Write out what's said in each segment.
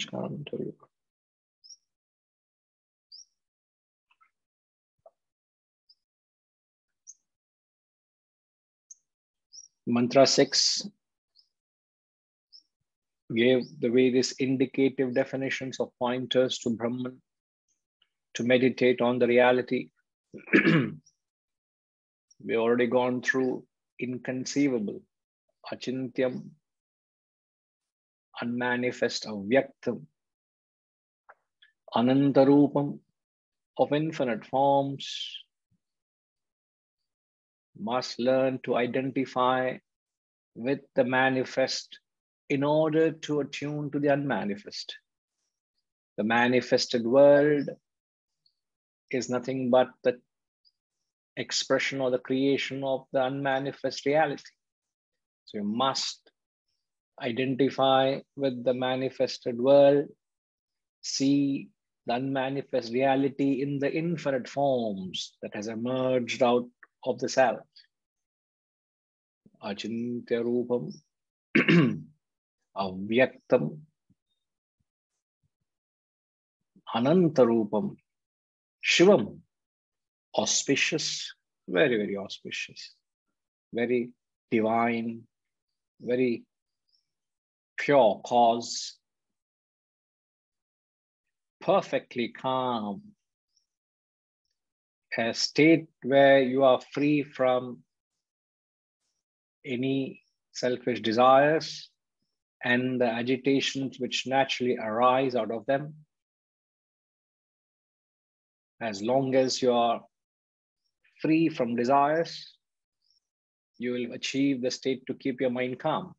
Namaskaram to you. Mantra 6 gave the various indicative definitions of pointers to Brahman to meditate on the reality. We've already gone through inconceivable, achintyam, unmanifest, avyaktam, anantarupam, of infinite forms. Must learn to identify with the manifest in order to attune to the unmanifest. The manifested world is nothing but the expression or the creation of the unmanifest reality. So you must identify with the manifested world, see the unmanifest reality in the infinite forms that has emerged out of the self. Achintya rupam, avyaktam, anantarupam, shivam, auspicious, very, very auspicious, very divine, very pure cause, perfectly calm, a state where you are free from any selfish desires and the agitations which naturally arise out of them. As long as you are free from desires, you will achieve the state to keep your mind calm.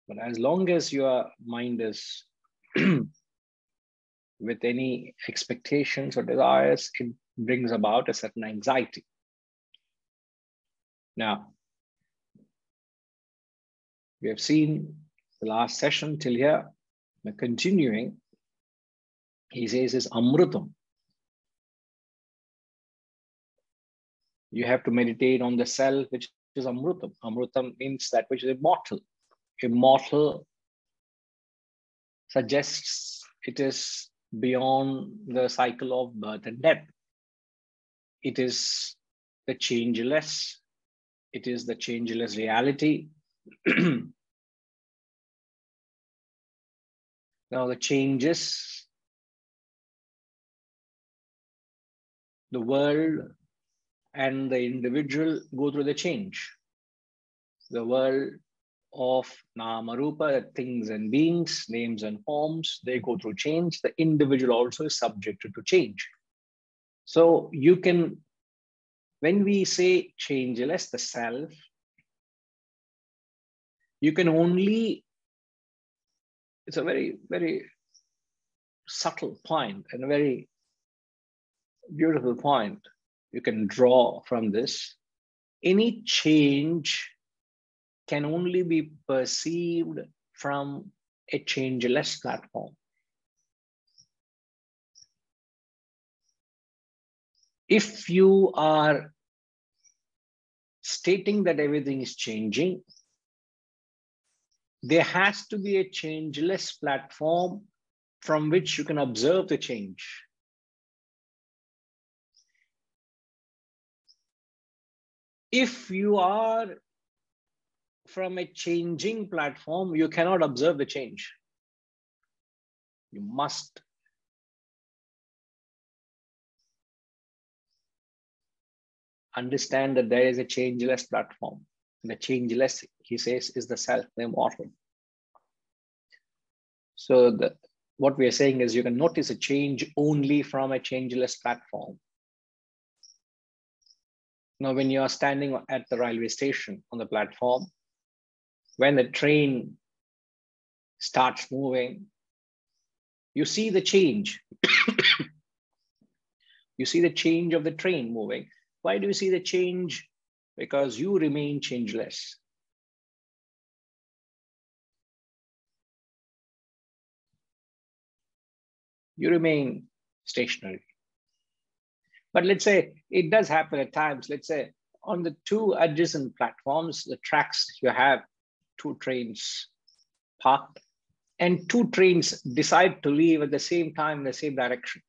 But as long as your mind is with any expectations or desires, it brings about a certain anxiety. Now, we have seen the last session till here. Now continuing, he says is amrutam. You have to meditate on the self, which is amrutam. Amrutam means that which is immortal. Immortal suggests it is beyond the cycle of birth and death. It is the changeless. It is the changeless reality. Now the changes, the world and the individual go through the change. The world of nama rupa, things and beings, names and forms, they go through change. The individual also is subjected to change. So you can, when we say changeless, the self, you can only, it's a very, very subtle point and a very beautiful point you can draw from this. Any change can only be perceived from a changeless platform. If you are stating that everything is changing, there has to be a changeless platform from which you can observe the change. If you are from a changing platform, you cannot observe the change. You must understand that there is a changeless platform. The changeless, he says, is the self, the immortal. So what we are saying is you can notice a change only from a changeless platform. Now, when you are standing at the railway station on the platform, when the train starts moving, you see the change. You see the change of the train moving. Why do you see the change? Because you remain changeless. You remain stationary. But let's say it does happen at times. Let's say on the two adjacent platforms, the tracks, you have two trains parked. and two trains decide to leave at the same time in the same direction.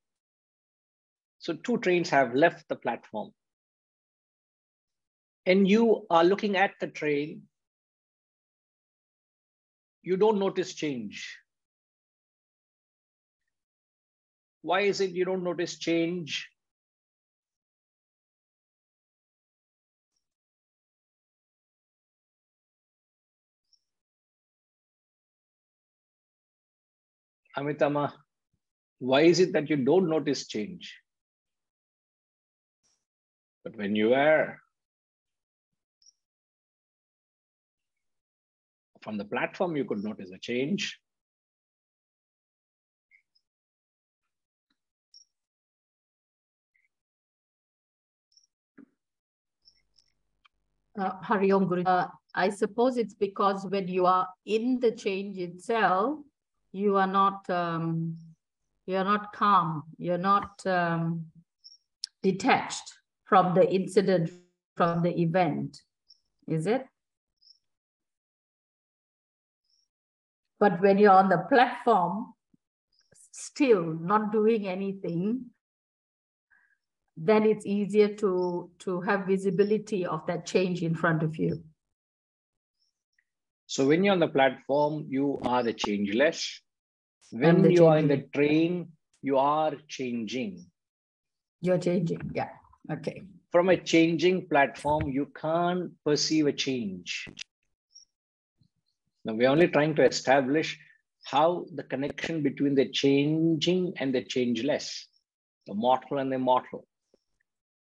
So two trains have left the platform. And you are looking at the train, you don't notice change. Why is it you don't notice change? Amitama, why is it that you don't notice change? But when you are from the platform, you could notice a change. Hari Om Guru. I suppose it's because when you are in the change itself, you are not calm, you're not detached from the incident, from the event, is it? But when you're on the platform, still not doing anything, then it's easier to have visibility of that change in front of you. So when you're on the platform, you are the changeless. When you are in the train, you are changing. You're changing, yeah. Okay. From a changing platform, you can't perceive a change. Now, we're only trying to establish how the connection between the changing and the changeless, the mortal and the immortal.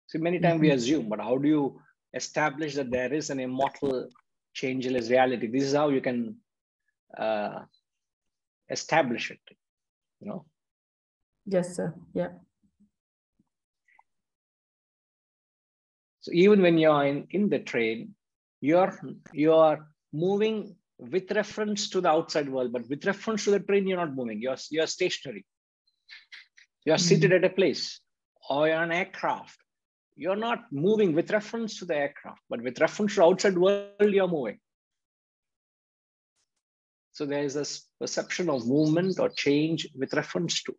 See, many times we assume, but how do you establish that there is an immortal, changeless reality? This is how you can establish it, you know? Yes, sir. Yeah. So even when you're in the train, you're moving with reference to the outside world, but with reference to the train, you're not moving. You're stationary. You're seated at a place, or you're on an aircraft. You're not moving with reference to the aircraft, but with reference to the outside world, you're moving. So there is this perception of movement or change with reference to.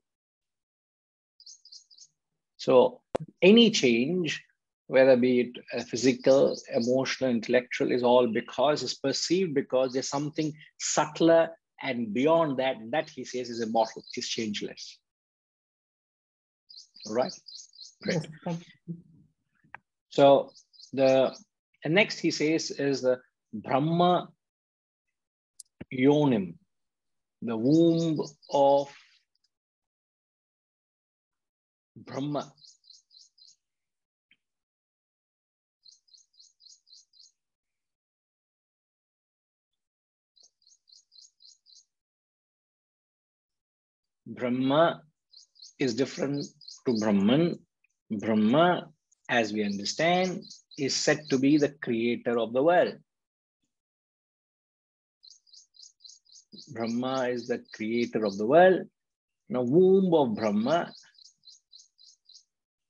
So any change, whether be it physical, emotional, intellectual, is all because it's perceived because there's something subtler and beyond that he says is immortal, is changeless. All right? Great. Yes, thank you. So the next he says is the Brahma Yonim, the womb of Brahma. Brahma is different to Brahman. Brahma, as we understand, is said to be the creator of the world. Brahma is the creator of the world. Now, womb of Brahma.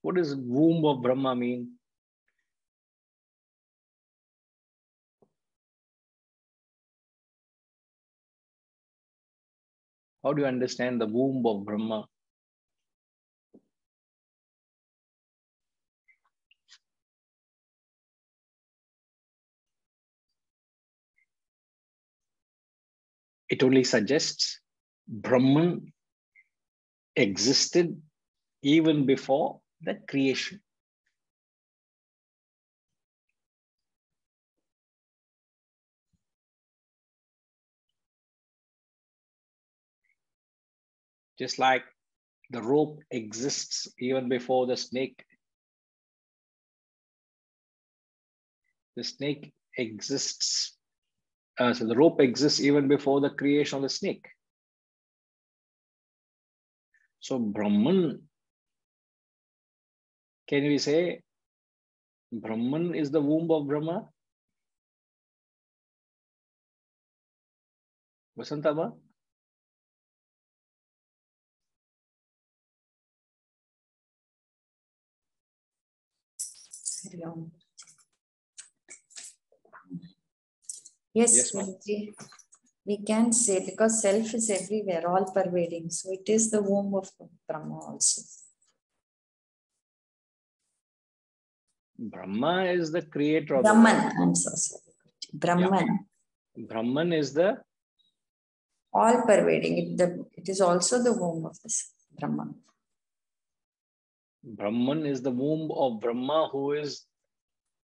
What does womb of Brahma mean? How do you understand the womb of Brahma? It only suggests Brahman existed even before the creation. Just like the rope exists even before the snake. The snake exists. So the rope exists even before the creation of the snake. So Brahman, can we say Brahman is the womb of Brahma? Vasantama? Yes, Guruji. We can say, because self is everywhere, all pervading. So it is the womb of Brahma also. Brahma is the creator of Brahman, the world. I'm so sorry. Brahman. Yeah. Brahman is the all pervading. It is also the womb of this Brahman. Brahman is the womb of Brahma, who is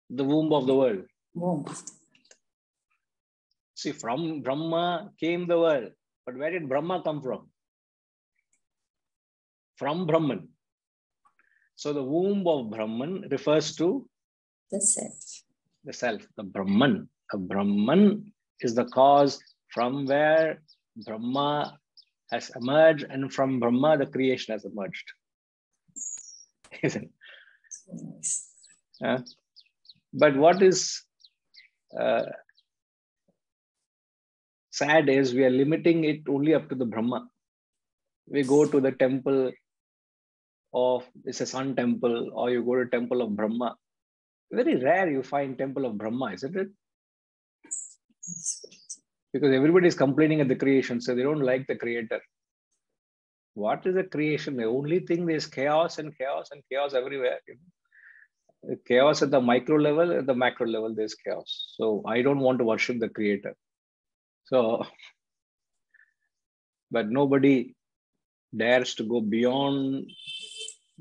the womb of the world. Womb. See, from Brahma came the world. But where did Brahma come from? From Brahman. So the womb of Brahman refers to the self. The self, the Brahman. The Brahman is the cause from where Brahma has emerged, and from Brahma the creation has emerged. Isn't it? Nice. But what is sad is we are limiting it only up to the Brahma. We go to the temple of, it's a sun temple, or you go to temple of Brahma. Very rare you find temple of Brahma, isn't it? Because everybody is complaining at the creation, so they don't like the creator. What is the creation? The only thing is chaos and chaos and chaos everywhere. You know? Chaos at the micro level, at the macro level, there's chaos. So I don't want to worship the creator. So, but nobody dares to go beyond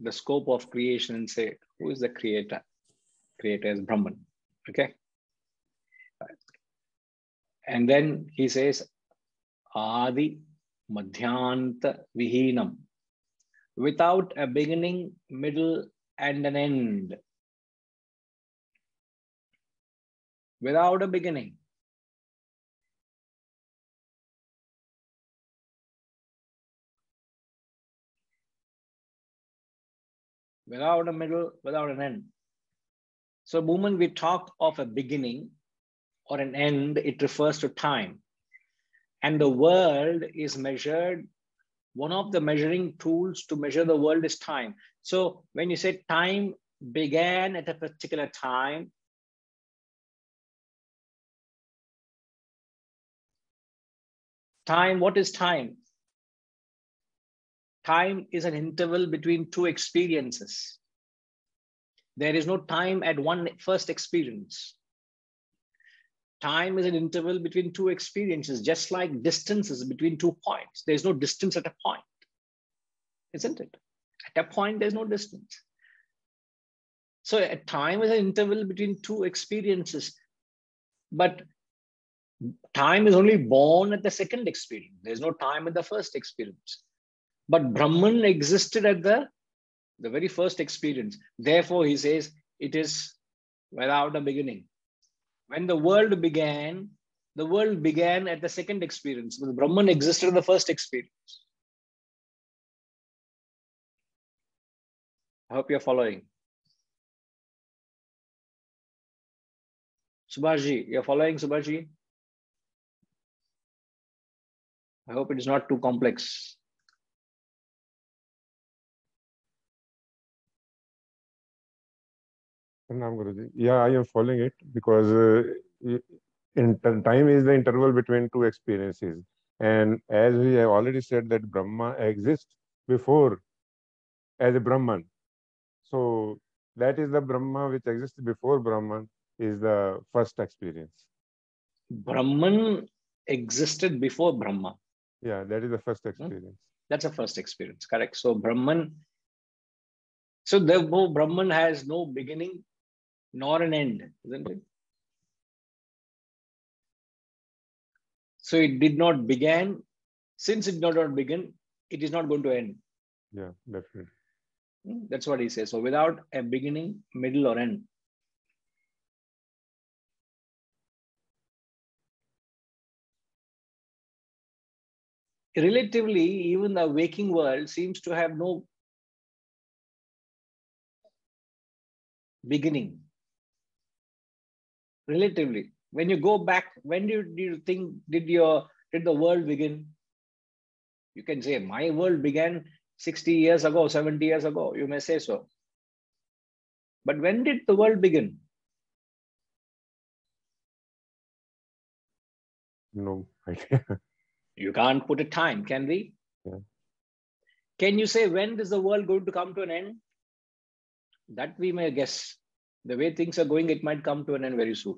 the scope of creation and say, who is the creator? Creator is Brahman. Okay. And then he says, Adi Madhyanta Vihinam, without a beginning, middle, and an end. Without a beginning. Without a middle, without an end. So the moment we talk of a beginning or an end, it refers to time. And the world is measured, one of the measuring tools to measure the world is time. So when you say time began at a particular time, time, what is time? Time is an interval between two experiences. There is no time at one first experience. Time is an interval between two experiences, just like distances between 2 points. There's no distance at a point, isn't it? At a point, there's no distance. So a time is an interval between two experiences, but time is only born at the second experience. There's no time at the first experience. But Brahman existed at the very first experience. Therefore, he says it is without a beginning. When the world began at the second experience. But Brahman existed in the first experience. I hope you're following. Subhashi, you're following, Subhashi? I hope it is not too complex. Yeah, I am following it because time is the interval between two experiences. And as we have already said that Brahma exists before as a Brahman. So that is the Brahma which exists before Brahman is the first experience. Brahman existed before Brahma. Yeah, that is the first experience. That's the first experience, correct. So Brahman, so therefore Brahman has no beginning nor an end, isn't it? So it did not begin. Since it did not begin, it is not going to end. Yeah, definitely. That's what he says. So without a beginning, middle, or end. Relatively, even the waking world seems to have no beginning. Relatively, when you go back, when do you think did the world begin? You can say my world began 60 years ago, 70 years ago. You may say so. But when did the world begin? No. idea. You can't put a time, can we? Yeah. Can you say when is the world going to come to an end? That we may guess. The way things are going, it might come to an end very soon.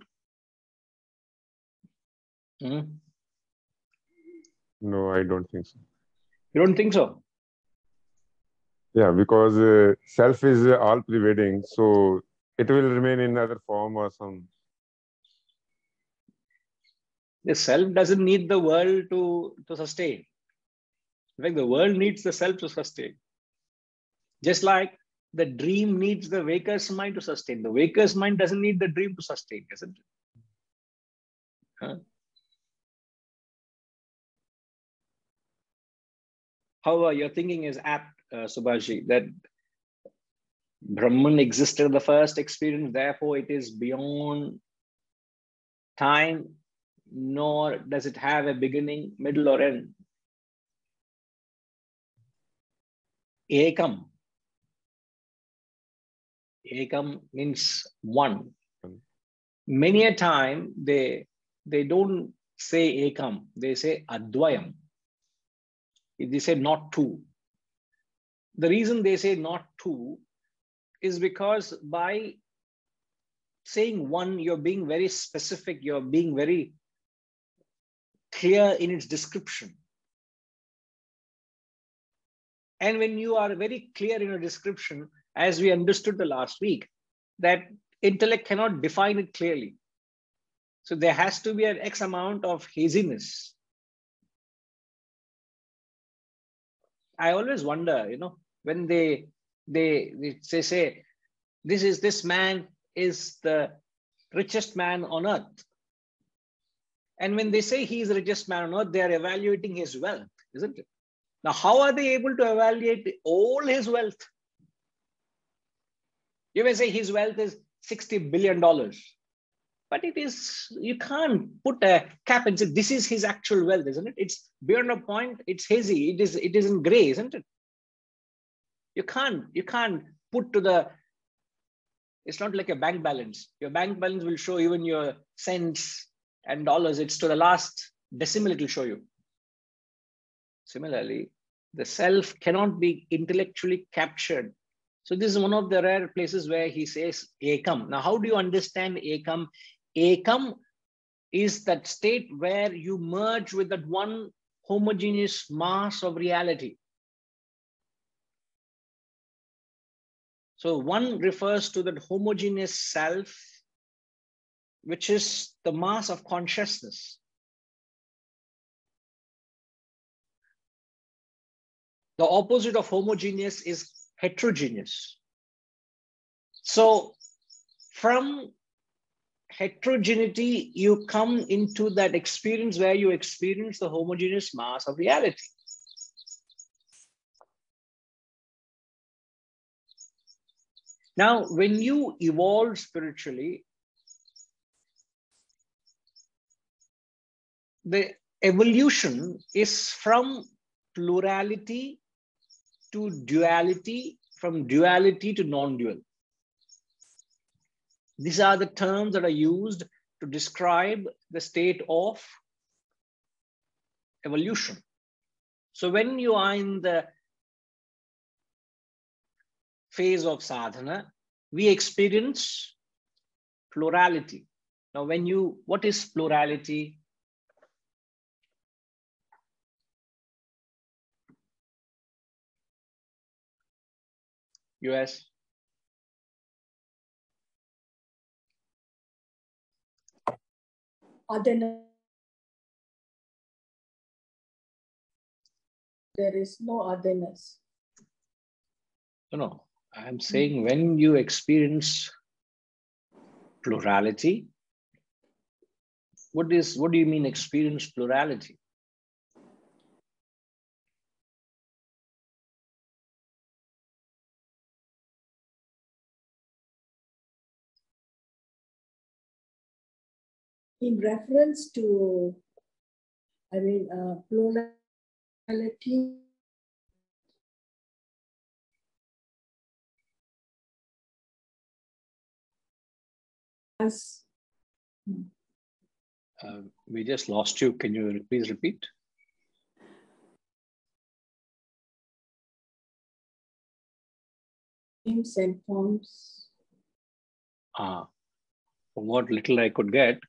Hmm? No, I don't think so. You don't think so? Yeah, because self is all pervading, so it will remain in other form or some. The self doesn't need the world to sustain. In fact, the world needs the self to sustain. Just like the dream needs the waker's mind to sustain. The waker's mind doesn't need the dream to sustain, isn't it? Huh? However, your thinking is apt, Subhashi, that Brahman existed in the first experience, therefore it is beyond time, nor does it have a beginning, middle, or end. Ekam. Ekam means one. Many a time they don't say ekam, they say advayam. They say not two. The reason they say not two is because by saying one, you're being very specific, you're being very clear in its description. And when you are very clear in your description, as we understood the last week, that intellect cannot define it clearly. So there has to be an X amount of haziness. I always wonder, when they say, this man is the richest man on earth. And when they say he is the richest man on earth, they are evaluating his wealth, isn't it? Now, how are they able to evaluate all his wealth? You may say his wealth is $60 billion. But it is, you can't put a cap and say, this is his actual wealth, isn't it? It's beyond a point, it's hazy, it is in gray, isn't it? You can't put to the, it's not like a bank balance. Your bank balance will show even your cents and dollars. It's to the last decimal it will show you. Similarly, the self cannot be intellectually captured. So this is one of the rare places where he says ekam. Now, how do you understand ekam? Ekam is that state where you merge with that one homogeneous mass of reality. So one refers to that homogeneous self, which is the mass of consciousness. The opposite of homogeneous is heterogeneous. So from heterogeneity, you come into that experience where you experience the homogeneous mass of reality. Now, when you evolve spiritually, the evolution is from plurality to duality, from duality to non-dual. These are the terms that are used to describe the state of evolution. So when you are in the phase of sadhana, we experience plurality. Now, what is plurality? US? Otherness. There is no otherness. No. I'm saying when you experience plurality, what do you mean experience plurality? In reference to, plurality. As We just lost you. Can you please repeat? Names and forms. From what little I could get,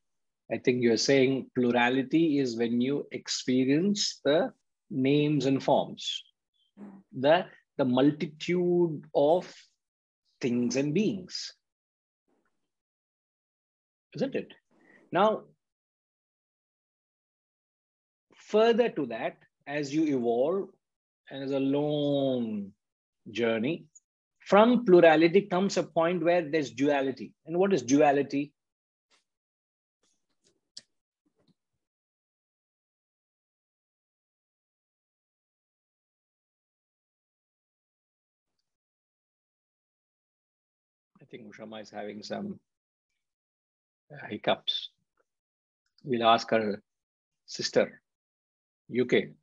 I think you're saying plurality is when you experience the names and forms, the multitude of things and beings, isn't it? Now, further to that, as you evolve, and it's a long journey, from plurality comes a point where there's duality. And what is duality? I think Ushama is having some hiccups. We'll ask her sister, UK.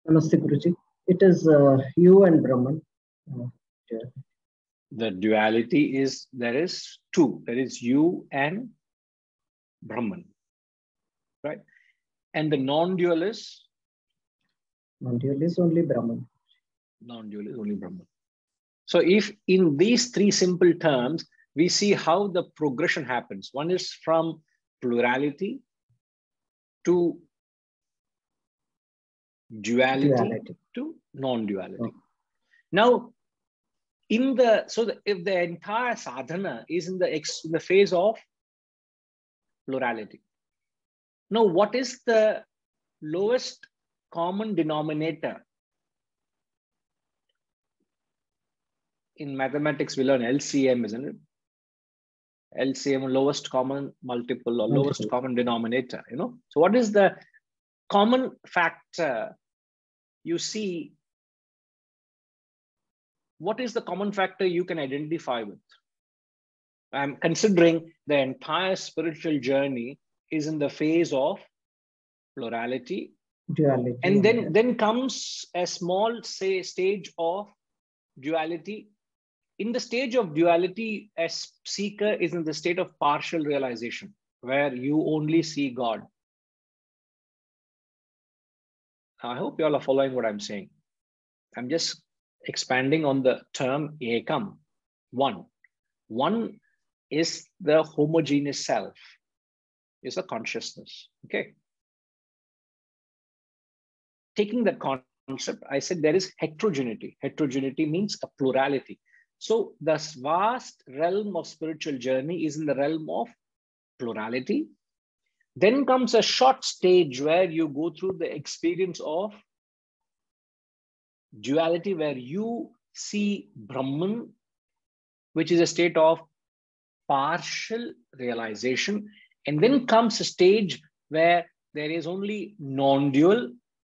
Namaste, Guruji. It is you and Brahman. Yeah. The duality is, there is two. There is you and Brahman, right? And the non-dual is? Non-dual is only Brahman. Non-dual is only Brahman. So if in these three simple terms, we see how the progression happens. One is from plurality to duality. To non-duality. Oh. Now, if the entire sadhana is in the phase of plurality. Now, what is the lowest common denominator? In mathematics, we learn LCM, isn't it? LCM, lowest common multiple or lowest common denominator, you know? So what is the common factor you see? What is the common factor you can identify with? I'm considering the entire spiritual journey is in the phase of plurality. Duality. And then comes a small, stage of duality. In the stage of duality, a seeker is in the state of partial realization, where you only see God. I hope you all are following what I'm saying. I'm just expanding on the term ekam, one. One is the homogeneous self, is a consciousness, okay? Taking that concept, I said there is heterogeneity. Heterogeneity means a plurality. So this vast realm of spiritual journey is in the realm of plurality. Then comes a short stage where you go through the experience of duality, where you see Brahman, which is a state of partial realization. And then comes a stage where there is only non-dual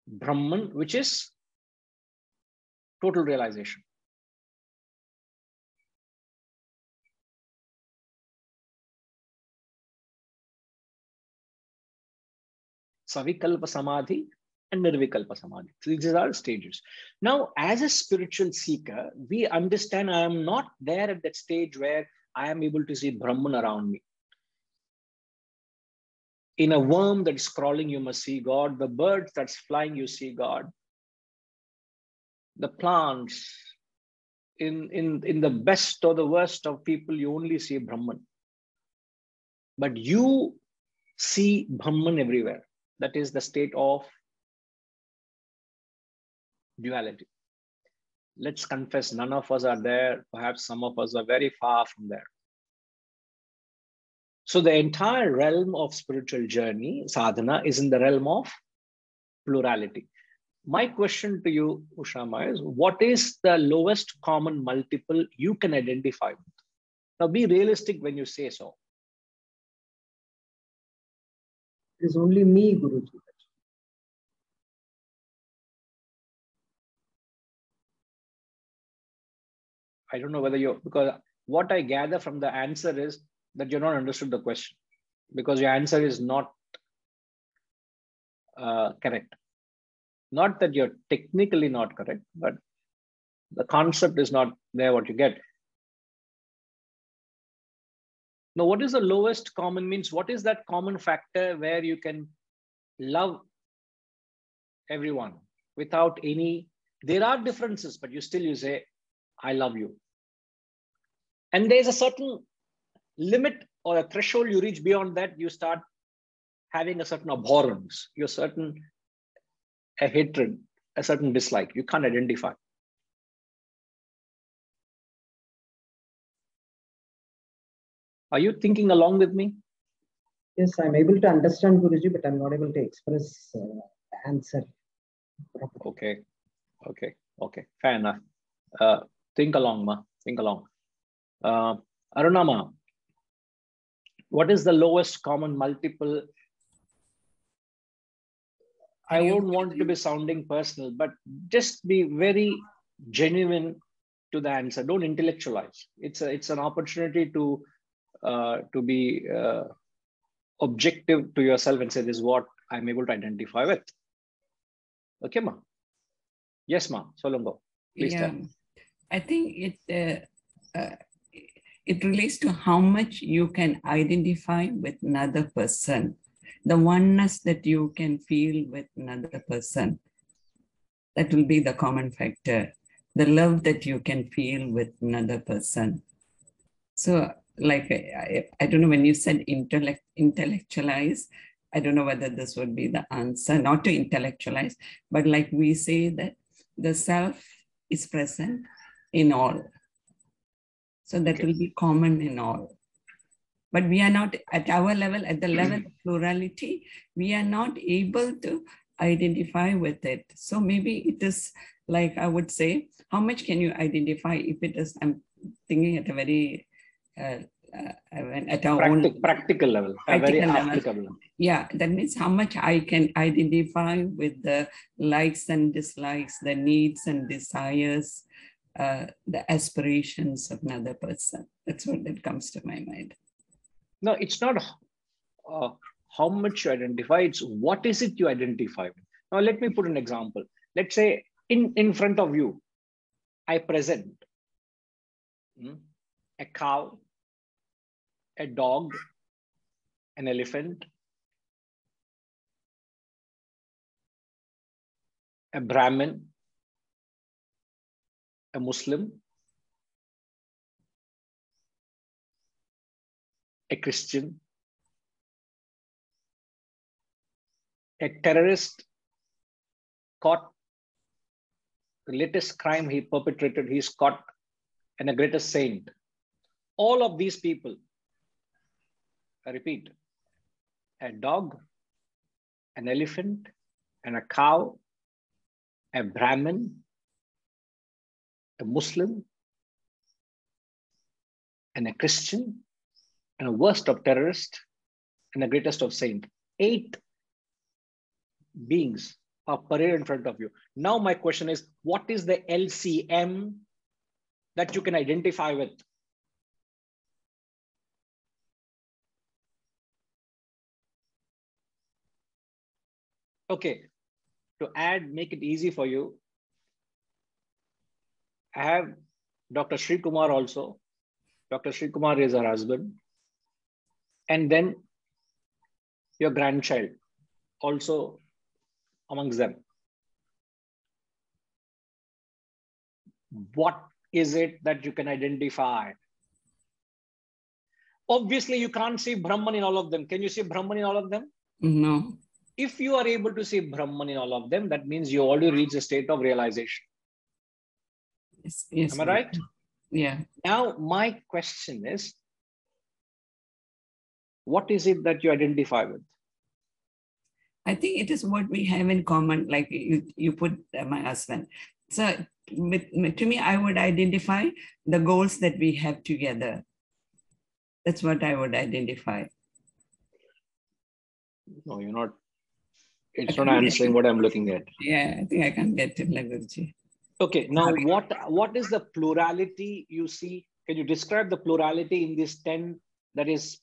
Brahman, which is total realization. Savikalpa Samadhi and Nirvikalpa Samadhi. So these are stages. Now, as a spiritual seeker, we understand I am not there at that stage where I am able to see Brahman around me. In a worm that is crawling, you must see God. The bird that's flying, you see God. The plants, in the best or the worst of people, you only see Brahman. But you see Brahman everywhere. That is the state of duality. Let's confess, none of us are there. Perhaps some of us are very far from there. So the entire realm of spiritual journey, sadhana, is in the realm of plurality. My question to you, Ushama, is what is the lowest common multiple you can identify with? Now be realistic when you say so. It is only me, Guruji. I don't know whether because what I gather from the answer is that you're not understood the question, because your answer is not correct. Not that you're technically not correct, but the concept is not there what you get. Now, what is the lowest common means? What is that common factor where you can love everyone without any, there are differences, but you say, I love you. And there's a certain limit or a threshold you reach. Beyond that, you start having a certain abhorrence, a hatred, a certain dislike. You can't identify. Are you thinking along with me? Yes, I'm able to understand, Guruji, but I'm not able to express the answer properly. Okay. Fair enough. Think along, ma. Think along. Aruna ma, what is the lowest common multiple? I won't want to be sounding personal, but just be very genuine to the answer. Don't intellectualize. It's an opportunity to be objective to yourself and say, this is what I'm able to identify with. Okay, ma? Yes, ma. Solongo. Please tell. I think it relates to how much you can identify with another person, the oneness that you can feel with another person. That will be the common factor, the love that you can feel with another person. So, like, I don't know, when you said intellectualize, I don't know whether this would be the answer, not to intellectualize, but like we say that the self is present in all. So that will be common in all. But we are not at our level, at the level of plurality, we are not able to identify with it. So maybe it is like, I would say, how much can you identify if it is, I'm thinking at a very, at our own practical level, a very applicable level. Yeah, that means how much I can identify with the likes and dislikes, the needs and desires, the aspirations of another person. That's what that comes to my mind. No, it's not how much you identify, it's what is it you identify with. Now, let me put an example. Let's say in front of you, I present a cow, a dog, an elephant, a Brahmin, a Muslim, a Christian, a terrorist caught, the latest crime he perpetrated, he's caught, and a greatest saint. All of these people, I repeat, a dog, an elephant, and a cow, a Brahmin, a Muslim, and a Christian, and a worst of terrorist, and the greatest of saint. 8 beings are paraded in front of you. Now my question is, what is the LCM that you can identify with? Okay, to add, make it easy for you, I have Dr. Sri Kumar also. Dr. Sri Kumar is her husband. And then your grandchild also amongst them. What is it that you can identify? Obviously, you can't see Brahman in all of them. Can you see Brahman in all of them? No. If you are able to see Brahman in all of them, that means you already reached a state of realization. Yes. Am I right? Yeah. Now, my question is, what is it that you identify with? I think it is what we have in common, like you put my husband. So to me, I would identify the goals that we have together. That's what I would identify. No, you're not. It's not answering what I'm looking at. Yeah, I think I can get it, Guruji. Okay, now what is the plurality you see? Can you describe the plurality in this 10 that is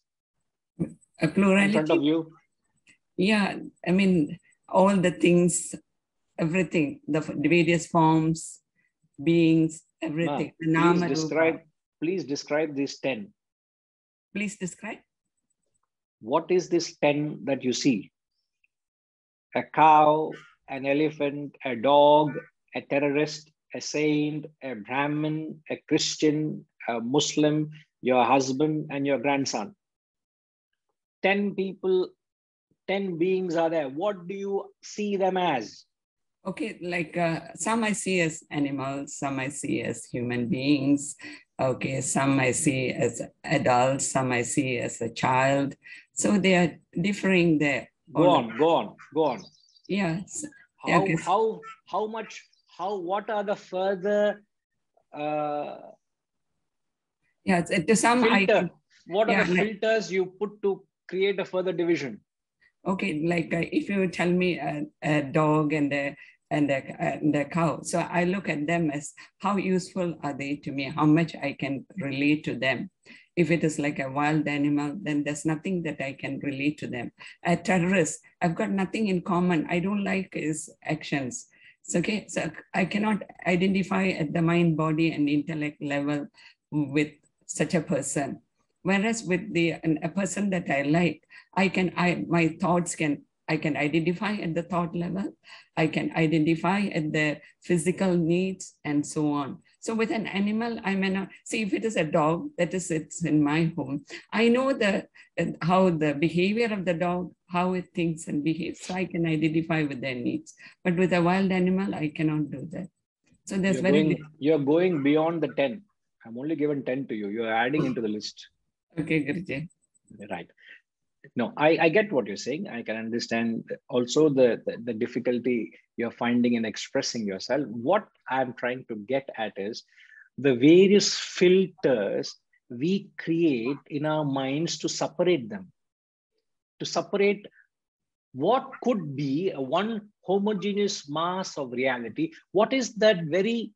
a plurality in front of you? Yeah, I mean, all the things, everything, the various forms, beings, everything. Please describe these 10. Please describe. What is this 10 that you see? A cow, an elephant, a dog, a terrorist, a saint, a Brahmin, a Christian, a Muslim, your husband, and your grandson. 10 people, 10 beings are there. What do you see them as? Okay, like some I see as animals, some I see as human beings. Okay, some I see as adults, some I see as a child. So they are differing there. Go on. Yes. What are the further to some filter? What are the filters you put to create a further division? Okay, like if you tell me a dog and a cow, so I look at them as how useful are they to me, how much I can relate to them. If it is like a wild animal, then there's nothing that I can relate to them. A terrorist, I've got nothing in common. I don't like his actions. So, okay, so I cannot identify at the mind, body, and intellect level with such a person. Whereas with a person that I like, I can identify at the thought level. I can identify at the physical needs and so on. So with an animal, I may not see if it is a dog that sits in my home. I know how the behavior of the dog, how it thinks and behaves, so I can identify with their needs. But with a wild animal, I cannot do that. So there's you're going beyond the 10. I'm only given 10 to you. You're adding into the list. Okay, Guruji. Right. No, I get what you're saying. I can understand also the difficulty you're finding in expressing yourself. What I'm trying to get at is the various filters we create in our minds to separate them, to separate what could be one homogeneous mass of reality. What is that very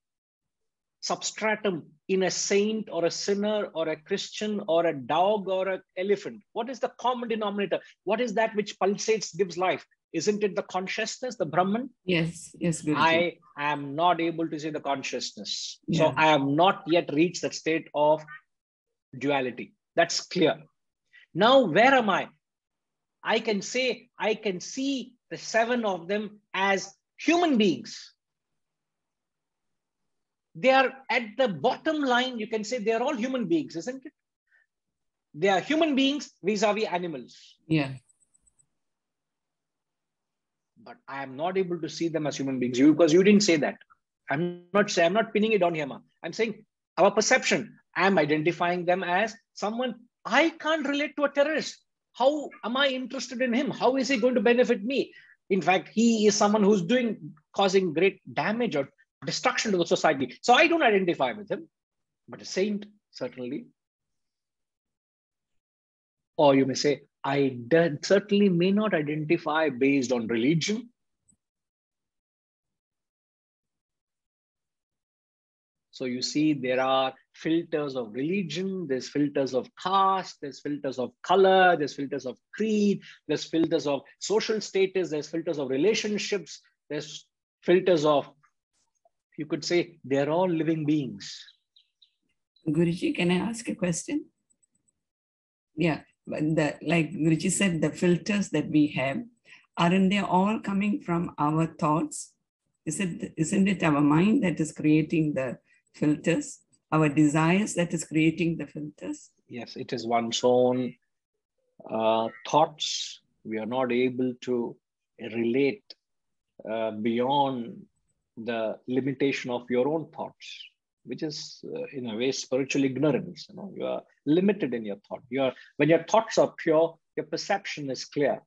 substratum in a saint or a sinner or a Christian or a dog or an elephant? What is the common denominator? What is that which pulsates, gives life? Isn't it the consciousness, the Brahman? Yes, Guruji. I am not able to see the consciousness. Yeah. So I have not yet reached that state of duality. That's clear. Now, where am I? I can say, I can see the 7 of them as human beings. They are at the bottom line. You can say they are all human beings, isn't it? They are human beings vis-a-vis animals. Yeah. But I am not able to see them as human beings because you didn't say that. I'm not pinning it on here, ma. I'm saying our perception. I'm identifying them as someone. I can't relate to a terrorist. How am I interested in him? How is he going to benefit me? In fact, he is someone who's causing great damage or destruction to the society. So I don't identify with him, but a saint, certainly. Or you may say, I certainly may not identify based on religion. So you see, there are filters of religion, there's filters of caste, there's filters of color, there's filters of creed, there's filters of social status, there's filters of relationships, there's filters of, you could say, they're all living beings. Guruji, can I ask a question? Yeah, but like Guruji said, the filters that we have, aren't they all coming from our thoughts? Isn't it our mind that is creating the filters? Our desires that is creating the filters? Yes, it is one's own thoughts. We are not able to relate beyond the limitation of your own thoughts, which is in a way spiritual ignorance. You are limited in your thought. When your thoughts are pure, your perception is clear.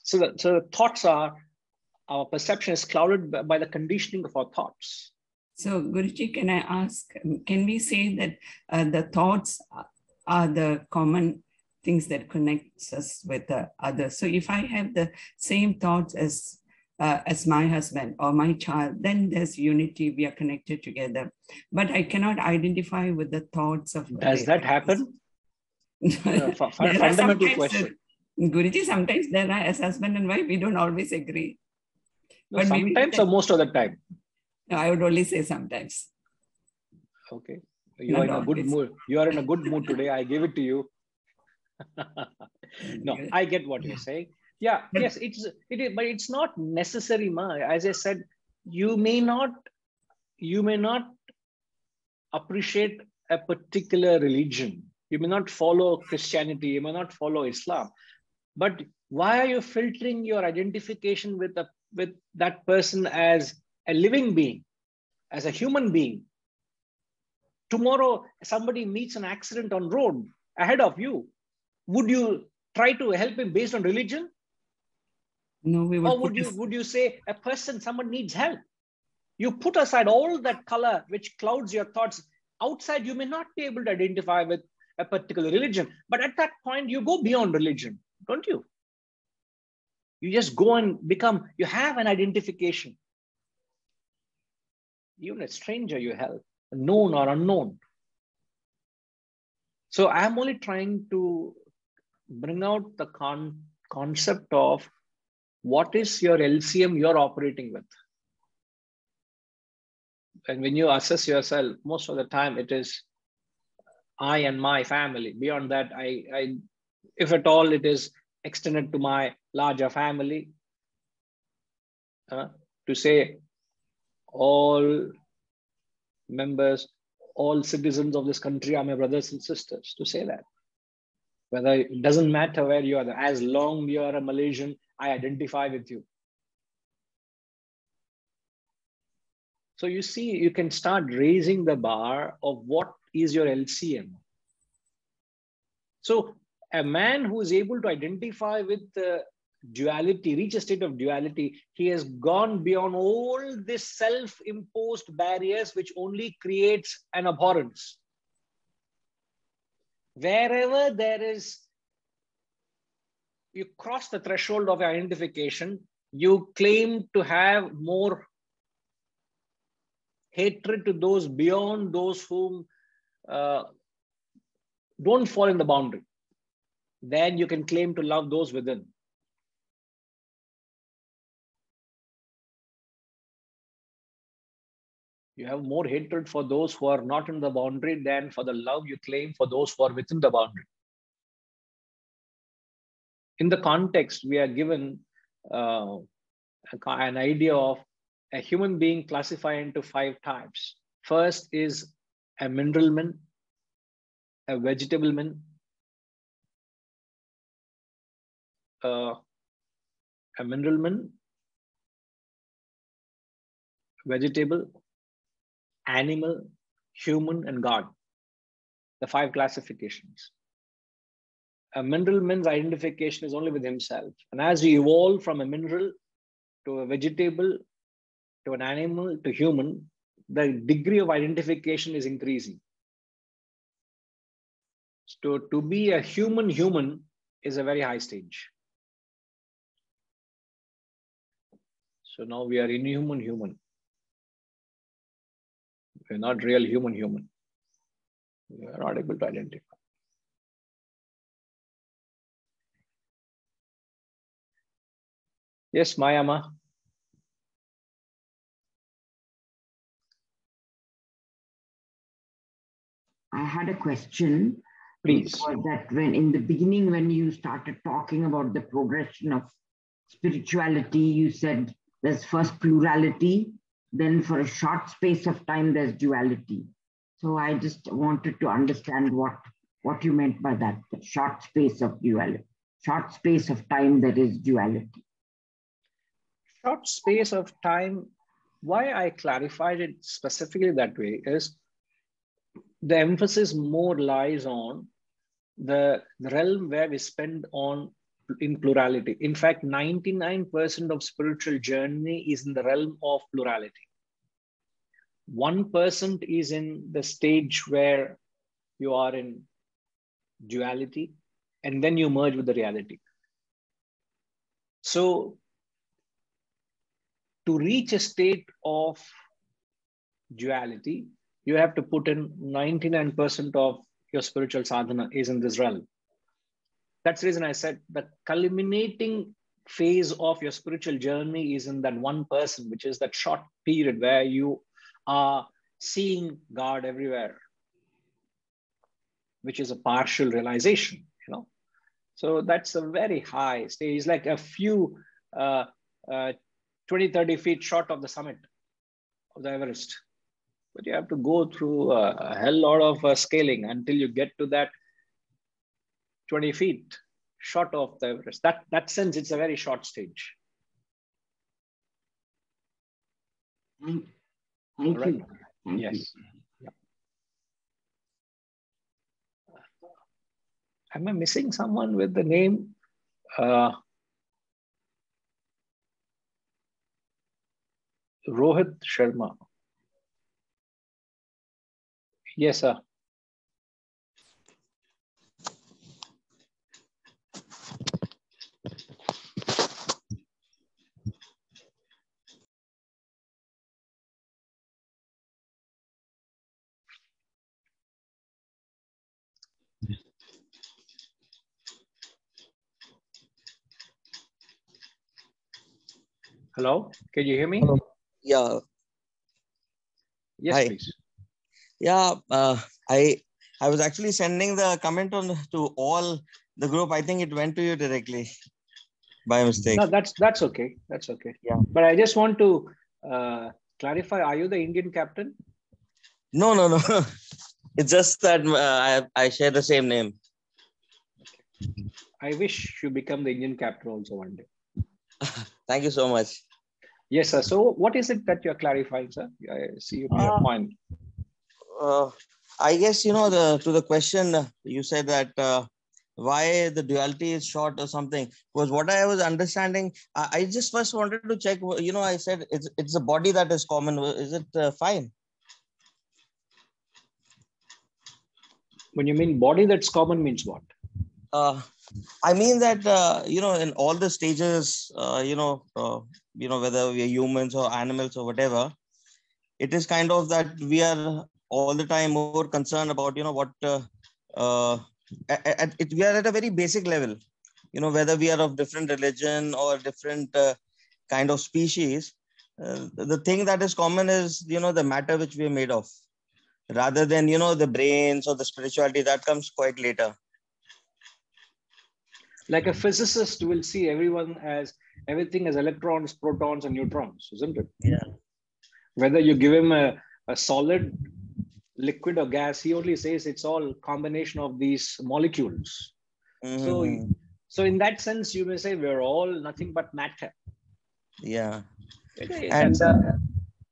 So the thoughts are, our perception is clouded by the conditioning of our thoughts. So Guruji, can I ask, can we say that the thoughts are the common things that connects us with others? So if I have the same thoughts as my husband or my child, then there's unity, we are connected together. But I cannot identify with the thoughts of... Does that happen? Fundamental question. Guruji, sometimes there are, as husband and wife, we don't always agree. No, sometimes or most of the time? No, I would only say sometimes. Okay. You are Not in a good always. mood. You are in a good mood today. I give it to you. No, I get what you're saying. Yeah, yes, it is, but it's not necessary, ma. As I said, you may not appreciate a particular religion. You may not follow Christianity. You may not follow Islam. But why are you filtering your identification with that person as a living being, as a human being? Tomorrow, somebody meets an accident on road ahead of you. Would you try to help him based on religion? No, we would Or would you say someone needs help? You put aside all that color which clouds your thoughts. Outside, you may not be able to identify with a particular religion, but at that point, you go beyond religion, don't you? You just go and you have an identification. Even a stranger you help, known or unknown. So I'm only trying to bring out the concept of what is your LCM you're operating with. And when you assess yourself, most of the time it is I and my family. Beyond that, I if at all it is extended to my larger family, to say all members, all citizens of this country are my brothers and sisters, to say that. Whether it doesn't matter where you are, as long you are a Malaysian, I identify with you. So you see, you can start raising the bar of what is your LCM. So a man who is able to identify with the duality, reach a state of duality, he has gone beyond all this self-imposed barriers which only creates an abhorrence. Wherever there is, you cross the threshold of identification, you claim to have more hatred to those beyond those whom don't fall in the boundary. Then you can claim to love those within. You have more hatred for those who are not in the boundary than for the love you claim for those who are within the boundary. In the context, we are given an idea of a human being classified into 5 types. First is a mineral man, a vegetable man, a mineral man, vegetable, animal, human, and God. The 5 classifications. A mineral man's identification is only with himself. And as we evolve from a mineral to a vegetable, to an animal, to human, the degree of identification is increasing. So to be a human is a very high stage. So now we are inhuman human. We're not real human. We are not able to identify. Yes, Mayama. I had a question. Please. Was that when in the beginning, when you started talking about the progression of spirituality, you said there's first plurality, then for a short space of time, there's duality. So I just wanted to understand what you meant by that, the short space of duality. Short space of time, there is duality. Short space of time, why I clarified it specifically that way is the emphasis more lies on the realm where we spend in plurality. In fact, 99% of spiritual journey is in the realm of plurality. 1% is in the stage where you are in duality, and then you merge with the reality. So to reach a state of duality, you have to put in 99% of your spiritual sadhana is in this realm. That's the reason I said the culminating phase of your spiritual journey is in that 1%, which is that short period where you are seeing God everywhere. which is a partial realization, you know. So that's a very high stage. It's like a few 20, 30 feet short of the summit of the Everest. But you have to go through a hell lot of scaling until you get to that 20 feet short of the Everest. That sense, it's a very short stage. Thank Right. you. Thank you. Yes. Yeah. Am I missing someone with the name? Rohit Sharma. Yes, sir. Hello, can you hear me? Hello. Yeah. Yes, Hi. please. Yeah. I was actually sending the comment on to all the group. I think it went to you directly by mistake. No, that's okay. That's okay. Yeah. But I just want to clarify: are you the Indian captain? No. It's just that I share the same name. I wish you become the Indian captain also one day. Thank you so much. Yes, sir. So what is it that you're clarifying, sir? I see you made a point. I guess, you know, to the question you said that why the duality is short or something, was what I was understanding. I just first wanted to check, you know, I said it's the body that is common. Is it fine? When you mean body that's common means what? I mean that, you know, in all the stages, you know, whether we are humans or animals or whatever, it is kind of that we are all the time more concerned about, you know, what we are at a very basic level, you know, whether we are of different religion or different kind of species. The thing that is common is, you know, the matter which we are made of, rather than, you know, the brains or the spirituality that comes quite later. Like a physicist will see everything as electrons, protons, and neutrons, isn't it? Yeah. Whether you give him a solid, liquid, or gas, he only says it's all combination of these molecules. Mm-hmm. So in that sense, you may say we're all nothing but matter. Yeah. Okay, And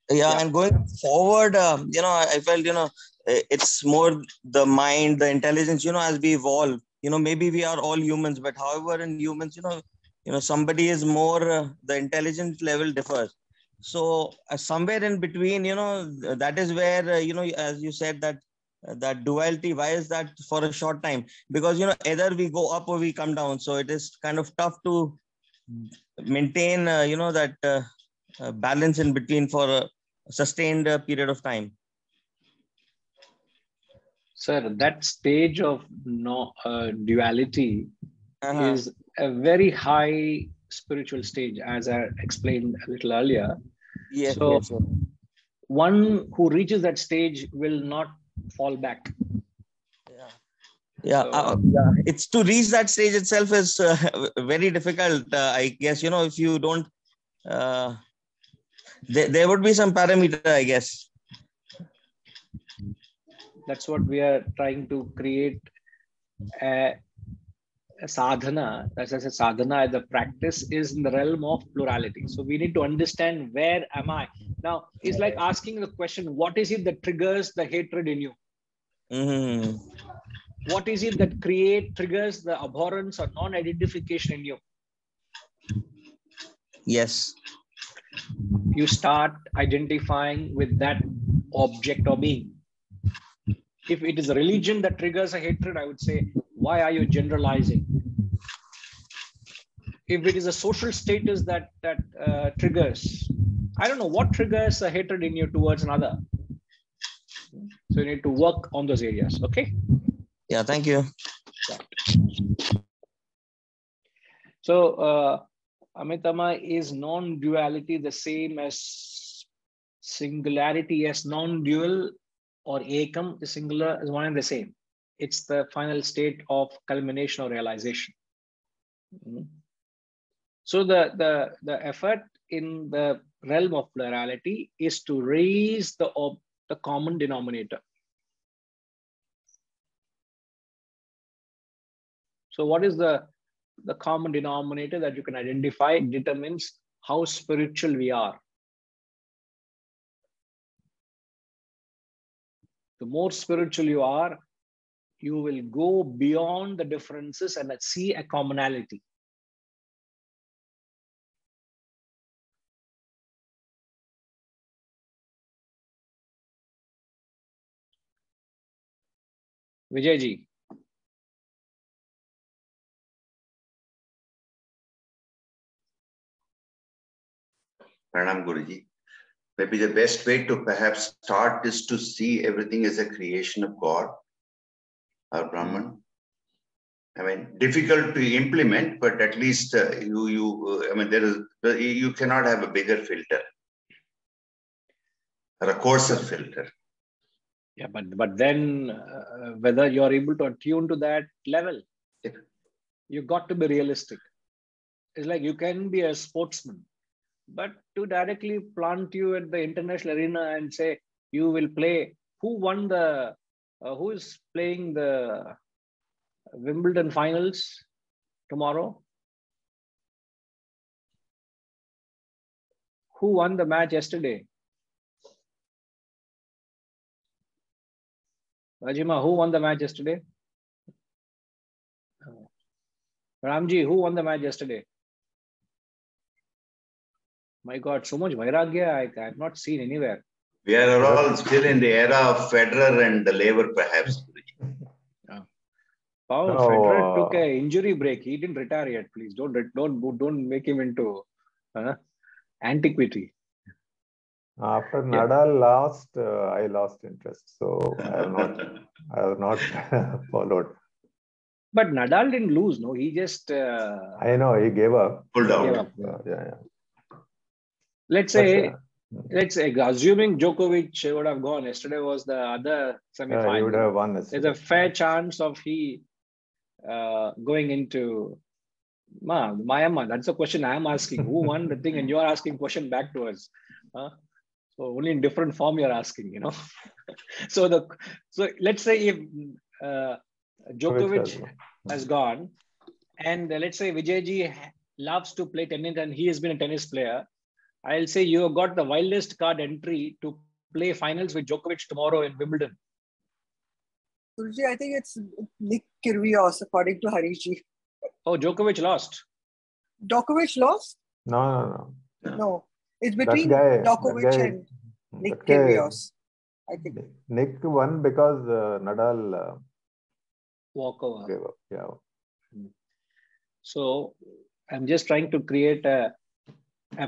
and going forward, you know, I felt, you know, it's more the mind, the intelligence, you know, as we evolve, you know, maybe we are all humans, but however in humans, you know, somebody is more, the intelligence level differs. So somewhere in between, you know, that is where, you know, as you said, that duality, why is that for a short time? Because, you know, either we go up or we come down. So it is kind of tough to maintain, you know, that balance in between for a sustained period of time. Sir, that stage of duality is a very high spiritual stage, as I explained a little earlier. Yes, so yes. one who reaches that stage will not fall back. It's to reach that stage itself is very difficult. I guess, you know, if you don't, there would be some parameter, I guess. That's what we are trying to create a sadhana. That's a sadhana. The practice is in the realm of plurality. So we need to understand, where am I? Now, it's like asking the question, what is it that triggers the hatred in you? Mm-hmm. What is it that triggers the abhorrence or non-identification in you? Yes. You start identifying with that object or being. If it is a religion that triggers a hatred, I would say, why are you generalizing? If it is a social status that triggers, I don't know what triggers a hatred in you towards another. So you need to work on those areas. Okay. Yeah. Thank you. Right. So, Amitama, is non-duality the same as singularity as non-dual, or ekam is singular is one and the same? It's the final state of culmination or realization. So the effort in the realm of plurality is to raise the common denominator. So what is the common denominator that you can identify? It determines how spiritual we are. The more spiritual you are, you will go beyond the differences and see a commonality. Vijayji. Pranam Guruji. Maybe the best way to perhaps start is to see everything as a creation of God or Brahman. I mean, difficult to implement, but at least you cannot have a bigger filter or a coarser filter. Yeah, but then whether you are able to attune to that level, you got to be realistic. It's like you can be a sportsman, but to directly plant you at the international arena and say you will play, who is playing the Wimbledon finals tomorrow? Who won the match yesterday? Rajima, who won the match yesterday? Ramji, who won the match yesterday? My God, so much vairagya I have not seen anywhere. We are all still in the era of Federer and the Lever, perhaps. Paul, Federer took an injury break. He didn't retire yet. Please don't make him into antiquity. After Nadal lost, I lost interest, so I have not followed. But Nadal didn't lose, no. He just I know he gave up. Pulled out. Yeah. Let's say, assuming Djokovic would have gone. Yesterday was the other semi-final. Yeah, he would have won. There's a fair chance of he going into Mayama. That's the question I am asking. Who won the thing? And you are asking question back to us. So only in different form you're asking, you know. So let's say if Djokovic has gone, and let's say Vijayji loves to play tennis and he has been a tennis player, I'll say you have got the wildest card entry to play finals with Djokovic tomorrow in Wimbledon. Guruji, I think it's Nick Kyrgios, according to Harishji. Oh, Djokovic lost. Djokovic lost? No. No, it's between Djokovic and Nick Kyrgios, I think. Nick won because Nadal walk over. Gave up. Yeah. So I'm just trying to create a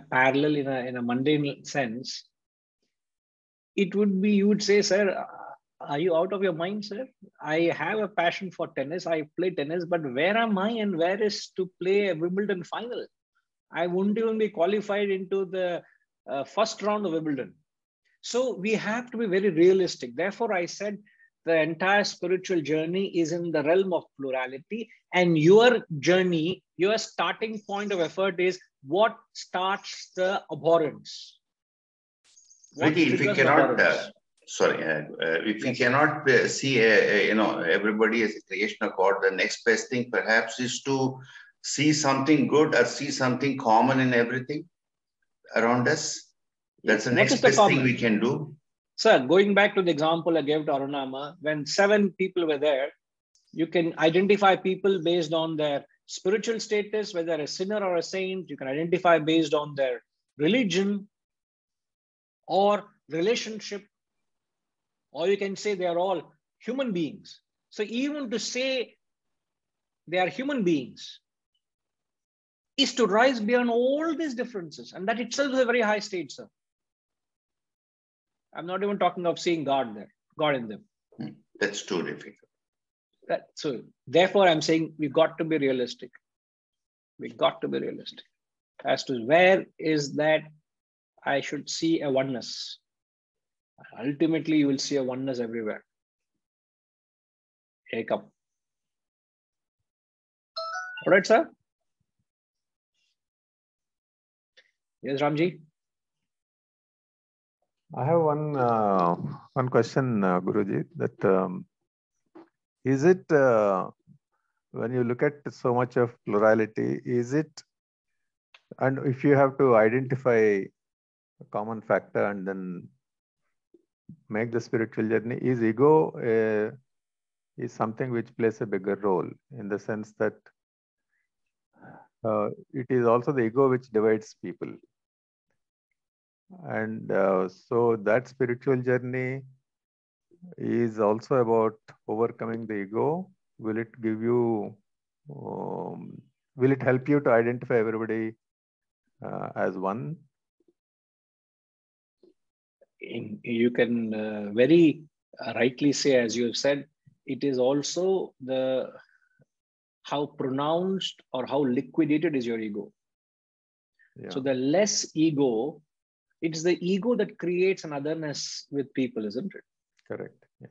parallel in a mundane sense. It would be, you would say, sir, are you out of your mind, sir? I have a passion for tennis. I play tennis, but where am I and where is to play a Wimbledon final? I wouldn't even be qualified into the first round of Wimbledon. So we have to be very realistic. Therefore, I said the entire spiritual journey is in the realm of plurality, and your journey, your starting point of effort is what starts the abhorrence. If we cannot, if we cannot see, everybody as a creation of God, the next best thing perhaps is to see something good or see something common in everything around us. That's the next best thing we can do. Sir, going back to the example I gave to Arunama, when 7 people were there, you can identify people based on their spiritual status, whether a sinner or a saint. You can identify based on their religion or relationship, or you can say they are all human beings. So even to say they are human beings is to rise beyond all these differences. And that itself is a very high stage, sir. I'm not even talking of seeing God there, God in them. That's too difficult. So therefore, I'm saying we've got to be realistic. We've got to be realistic as to where is that I should see a oneness. Ultimately, you will see a oneness everywhere. Ekam. All right, sir. Yes, Ramji. I have one question, Guruji. That is it when you look at so much of plurality, is it, and if you have to identify a common factor and then make the spiritual journey, is ego is something which plays a bigger role in the sense that it is also the ego which divides people. And so that spiritual journey is also about overcoming the ego. Will it give you, will it help you to identify everybody as one? You can very rightly say, as you have said, it is also the how pronounced or how liquidated is your ego. Yeah. So the less ego, it's the ego that creates an otherness with people, isn't it? Correct. Yeah.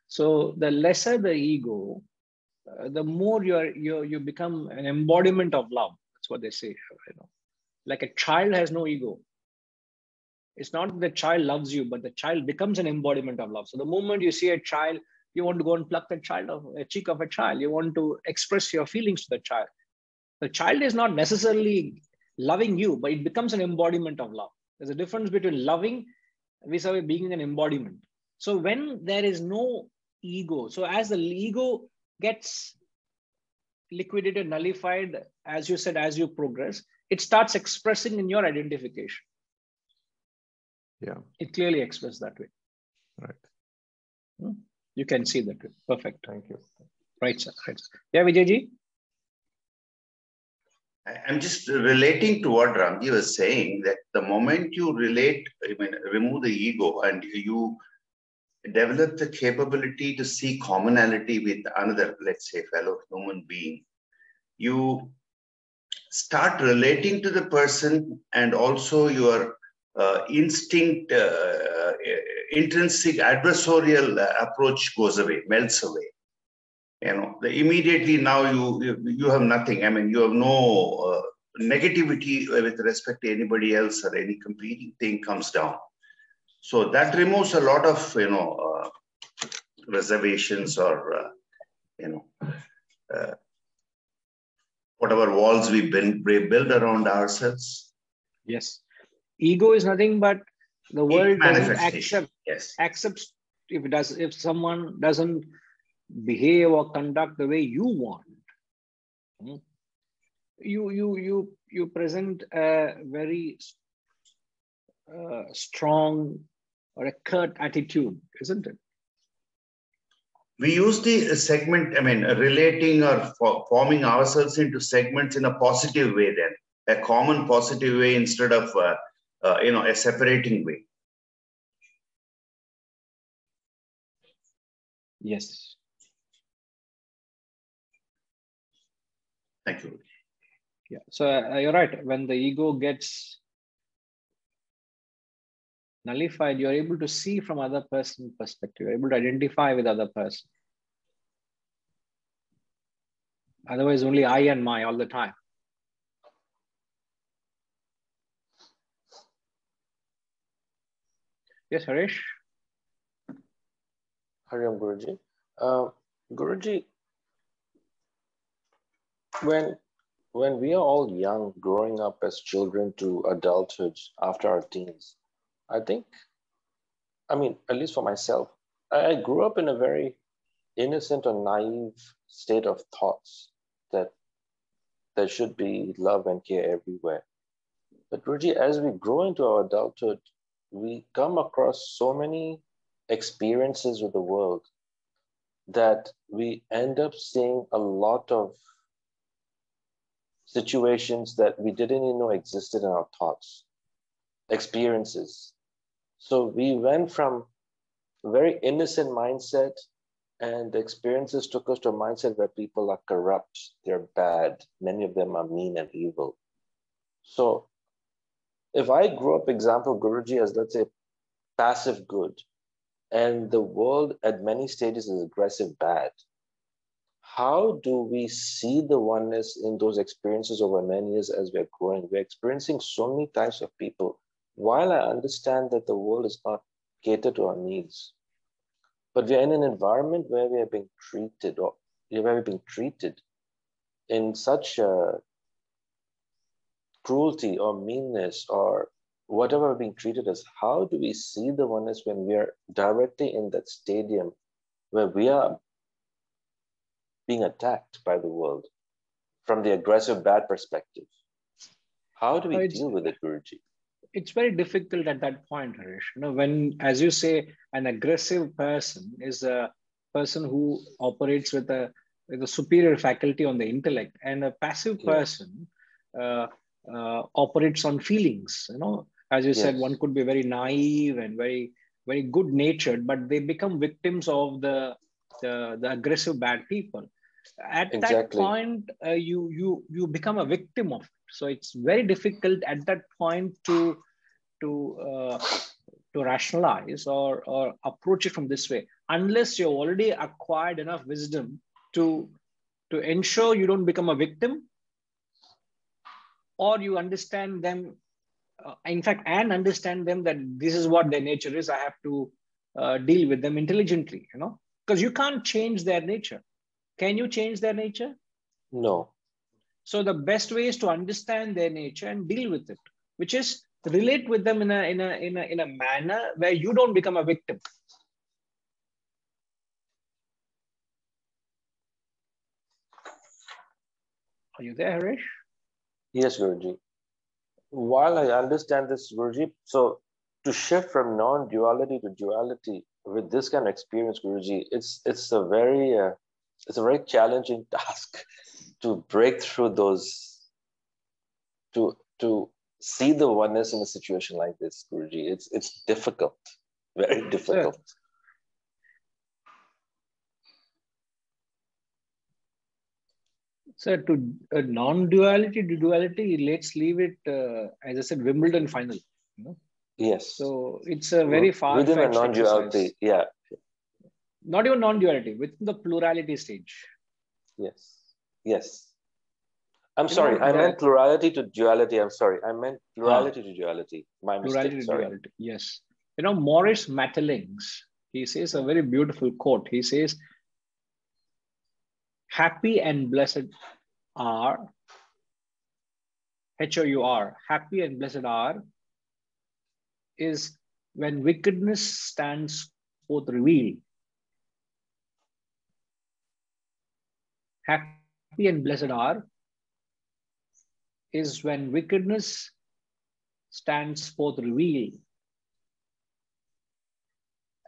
So the lesser the ego, the more you become an embodiment of love. That's what they say. You know, like a child has no ego. It's not the child loves you, but the child becomes an embodiment of love. So the moment you see a child, you want to go and pluck the child off a cheek of a child. You want to express your feelings to the child. The child is not necessarily loving you, but it becomes an embodiment of love. There's a difference between loving vis-a-vis being an embodiment. So when there is no ego, so as the ego gets liquidated, nullified, as you said, as you progress, it starts expressing in your identification. Yeah. It clearly expressed that way. Right. You can see that way. Perfect. Thank you. Right, sir. Right, sir. Yeah, Vijayji? I'm just relating to what Ramji was saying, that the moment you relate, I mean, remove the ego and you develop the capability to see commonality with another, let's say, fellow human being, you start relating to the person, and also your instinct, intrinsic adversarial approach goes away, melts away. You know, immediately now you have nothing. I mean, you have no negativity with respect to anybody else, or any competing thing comes down. So that removes a lot of, you know, reservations, or, you know, whatever walls we build around ourselves. Yes. Ego is nothing but the world doesn't accept. Yes. Accepts if someone doesn't behave or conduct the way you want. You present a very strong or a curt attitude, isn't it? We use the segment, I mean, relating or forming ourselves into segments in a positive way, then a common positive way, instead of you know, a separating way. Yes. Thank you. Yeah. So you're right. When the ego gets nullified, you're able to see from other person's perspective. You're able to identify with other person. Otherwise, only I and my all the time. Yes, Harish? Hariam Guruji. Guruji, when we are all young, growing up as children to adulthood after our teens, I think, I mean, at least for myself, I grew up in a very innocent or naive state of thoughts that there should be love and care everywhere. But Guruji, as we grow into our adulthood, we come across so many experiences with the world that we end up seeing a lot of situations that we didn't even know existed in our thoughts, experiences. So we went from a very innocent mindset, and the experiences took us to a mindset where people are corrupt, they're bad, many of them are mean and evil. So if I grew up, example, Guruji, as, let's say, passive good, and the world at many stages is aggressive bad, how do we see the oneness in those experiences over many years as we're growing? We're experiencing so many types of people. While I understand that the world is not catered to our needs, but we're in an environment where we are being treated, or where we're being treated in such cruelty or meanness or whatever we're being treated as. How do we see the oneness when we are directly in that stadium where we are being attacked by the world from the aggressive bad perspective? How do we deal with it, Guruji? It's very difficult at that point, Harish. You know, when, as you say, an aggressive person is a person who operates with a superior faculty on the intellect, and a passive person operates on feelings. You know, as you said, one could be very naive and very good natured, but they become victims of the aggressive bad people. At that point, you become a victim of it. So it's very difficult at that point to rationalize or approach it from this way, unless you've already acquired enough wisdom to ensure you don't become a victim, or you understand them, and understand them that this is what their nature is. I have to deal with them intelligently, you know, because you can't change their nature. Can you change their nature? No. So the best way is to understand their nature and deal with it, which is relate with them in a manner where you don't become a victim. Are you there, Harish? Yes, Guruji. While I understand this, Guruji, so to shift from non-duality to duality with this kind of experience, Guruji, it's a very challenging task to break through those, to see the oneness in a situation like this, Guruji. It's difficult, very difficult. So to non-duality to duality, let's leave it, as I said, Wimbledon final. You know? Yes. So it's a very far-fetched within a non-duality, exercise. yeah. Not even non-duality, within the plurality stage. Yes. Yes. I'm sorry, I meant plurality to duality. I'm sorry, I meant plurality to duality. My plurality mistake, to duality, yes. You know, Maurice Maeterlinck, he says a very beautiful quote. He says, happy and blessed are, H-O-U-R, happy and blessed are, is when wickedness stands forth revealed. Happy and blessed are is when wickedness stands forth revealed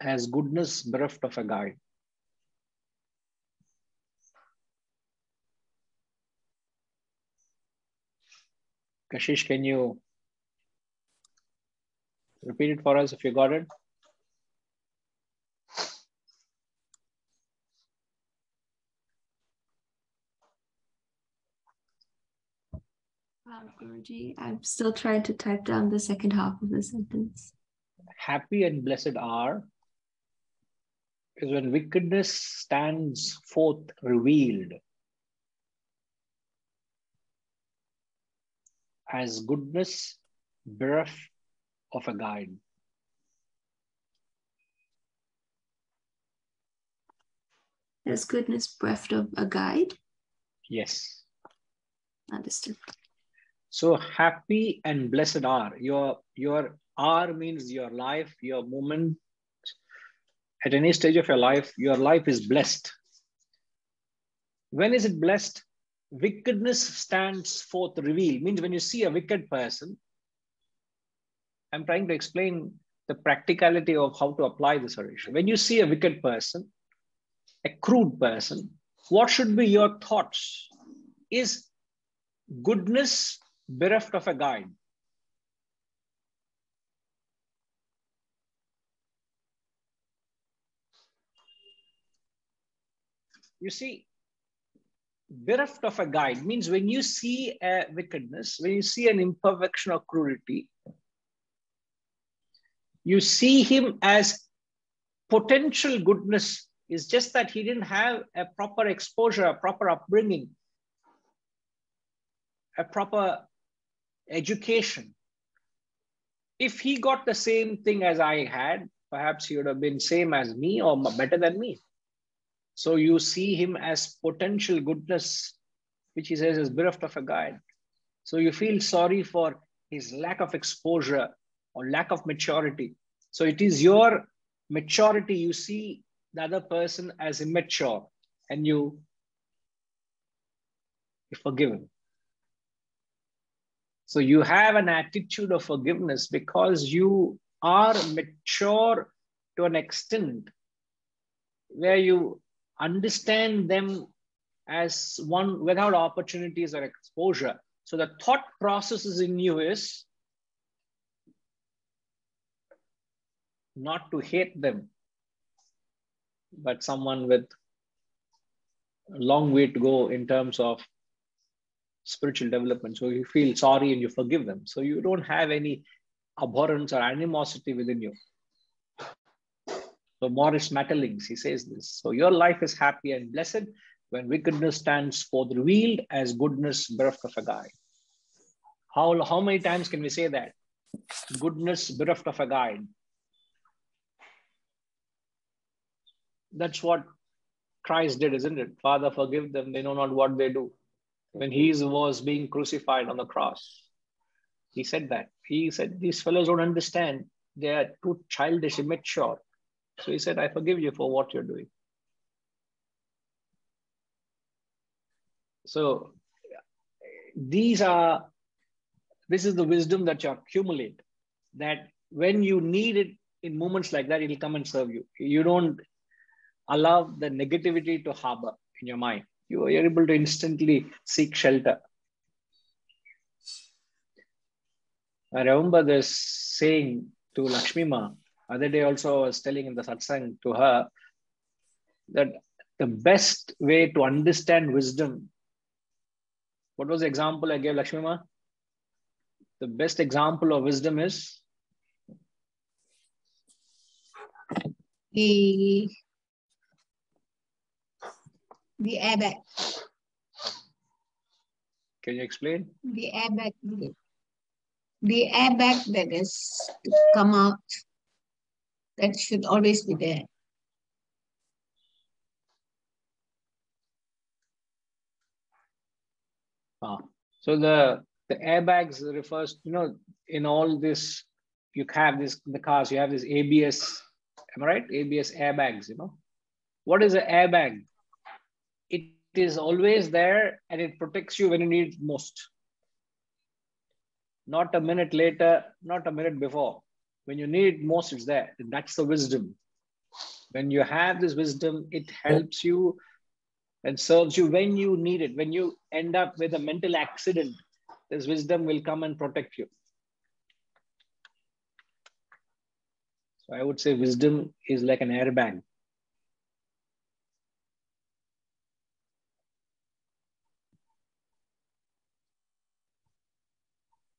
as goodness bereft of a guide. Kashish, can you repeat it for us if you got it? Guruji, I'm still trying to type down the second half of the sentence. Happy and blessed are is when wickedness stands forth revealed as goodness bereft of a guide. As goodness bereft of a guide? Yes. Understood. So happy and blessed are. Your R means your life, your moment. At any stage of your life is blessed. When is it blessed? Wickedness stands forth revealed. Means when you see a wicked person, I'm trying to explain the practicality of how to apply this, Harish. When you see a wicked person, a crude person, what should be your thoughts? Is goodness bereft of a guide? You see, bereft of a guide means when you see a wickedness, when you see an imperfection or crudity, you see him as potential goodness It's just that he didn't have a proper exposure, a proper upbringing, a proper education. If he got the same thing as I had, perhaps he would have been same as me or better than me. So you see him as potential goodness, which he says is bereft of a guide. So you feel sorry for his lack of exposure or lack of maturity. So it is your maturity. You see the other person as immature and you forgive him. So you have an attitude of forgiveness because you are mature to an extent where you understand them as one without opportunities or exposure. So the thought processes in you is not to hate them, but someone with a long way to go in terms of spiritual development. So you feel sorry and you forgive them. So you don't have any abhorrence or animosity within you. So Maurice Maeterlinck, he says this. So your life is happy and blessed when wickedness stands forth revealed as goodness bereft of a guide. How many times can we say that? Goodness bereft of a guide. That's what Christ did, isn't it? Father, forgive them. They know not what they do. When he was being crucified on the cross, he said that. He said, these fellows don't understand. They are too childish, immature. So he said, I forgive you for what you're doing. So this is the wisdom that you accumulate, that when you need it in moments like that, it'll come and serve you. You don't allow the negativity to harbor in your mind. You are able to instantly seek shelter. I remember this saying to Lakshmi Ma. Other day also I was telling in the satsang to her that the best way to understand wisdom, what was the example I gave Lakshmi Ma? The best example of wisdom is the airbag. Can you explain? The airbag. The airbag that has come out, that should always be there. So the airbags refers, in all this, you have this, in the cars, you have this ABS, am I right? ABS airbags, What is an airbag? It is always there and it protects you when you need it most. Not a minute later, not a minute before. When you need it most, it's there. And that's the wisdom. When you have this wisdom, it helps you and serves you when you need it. When you end up with a mental accident, this wisdom will come and protect you. So I would say wisdom is like an airbag.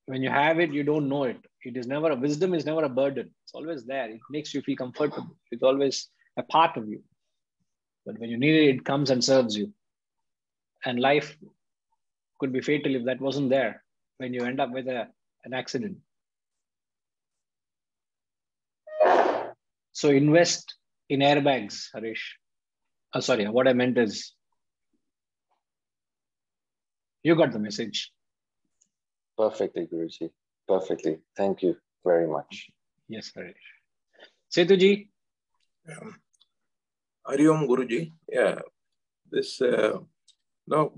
When you have it, you don't know it. Wisdom is never a burden. It's always there. It makes you feel comfortable. It's always a part of you. But when you need it, it comes and serves you. And life could be fatal if that wasn't there when you end up with an accident. So invest in airbags, Harish. Sorry, what I meant is, you got the message. Perfectly, Guruji. Perfectly. Thank you very much. Yes, Harish. Setuji. Hari Om, Guruji. Yeah, this no,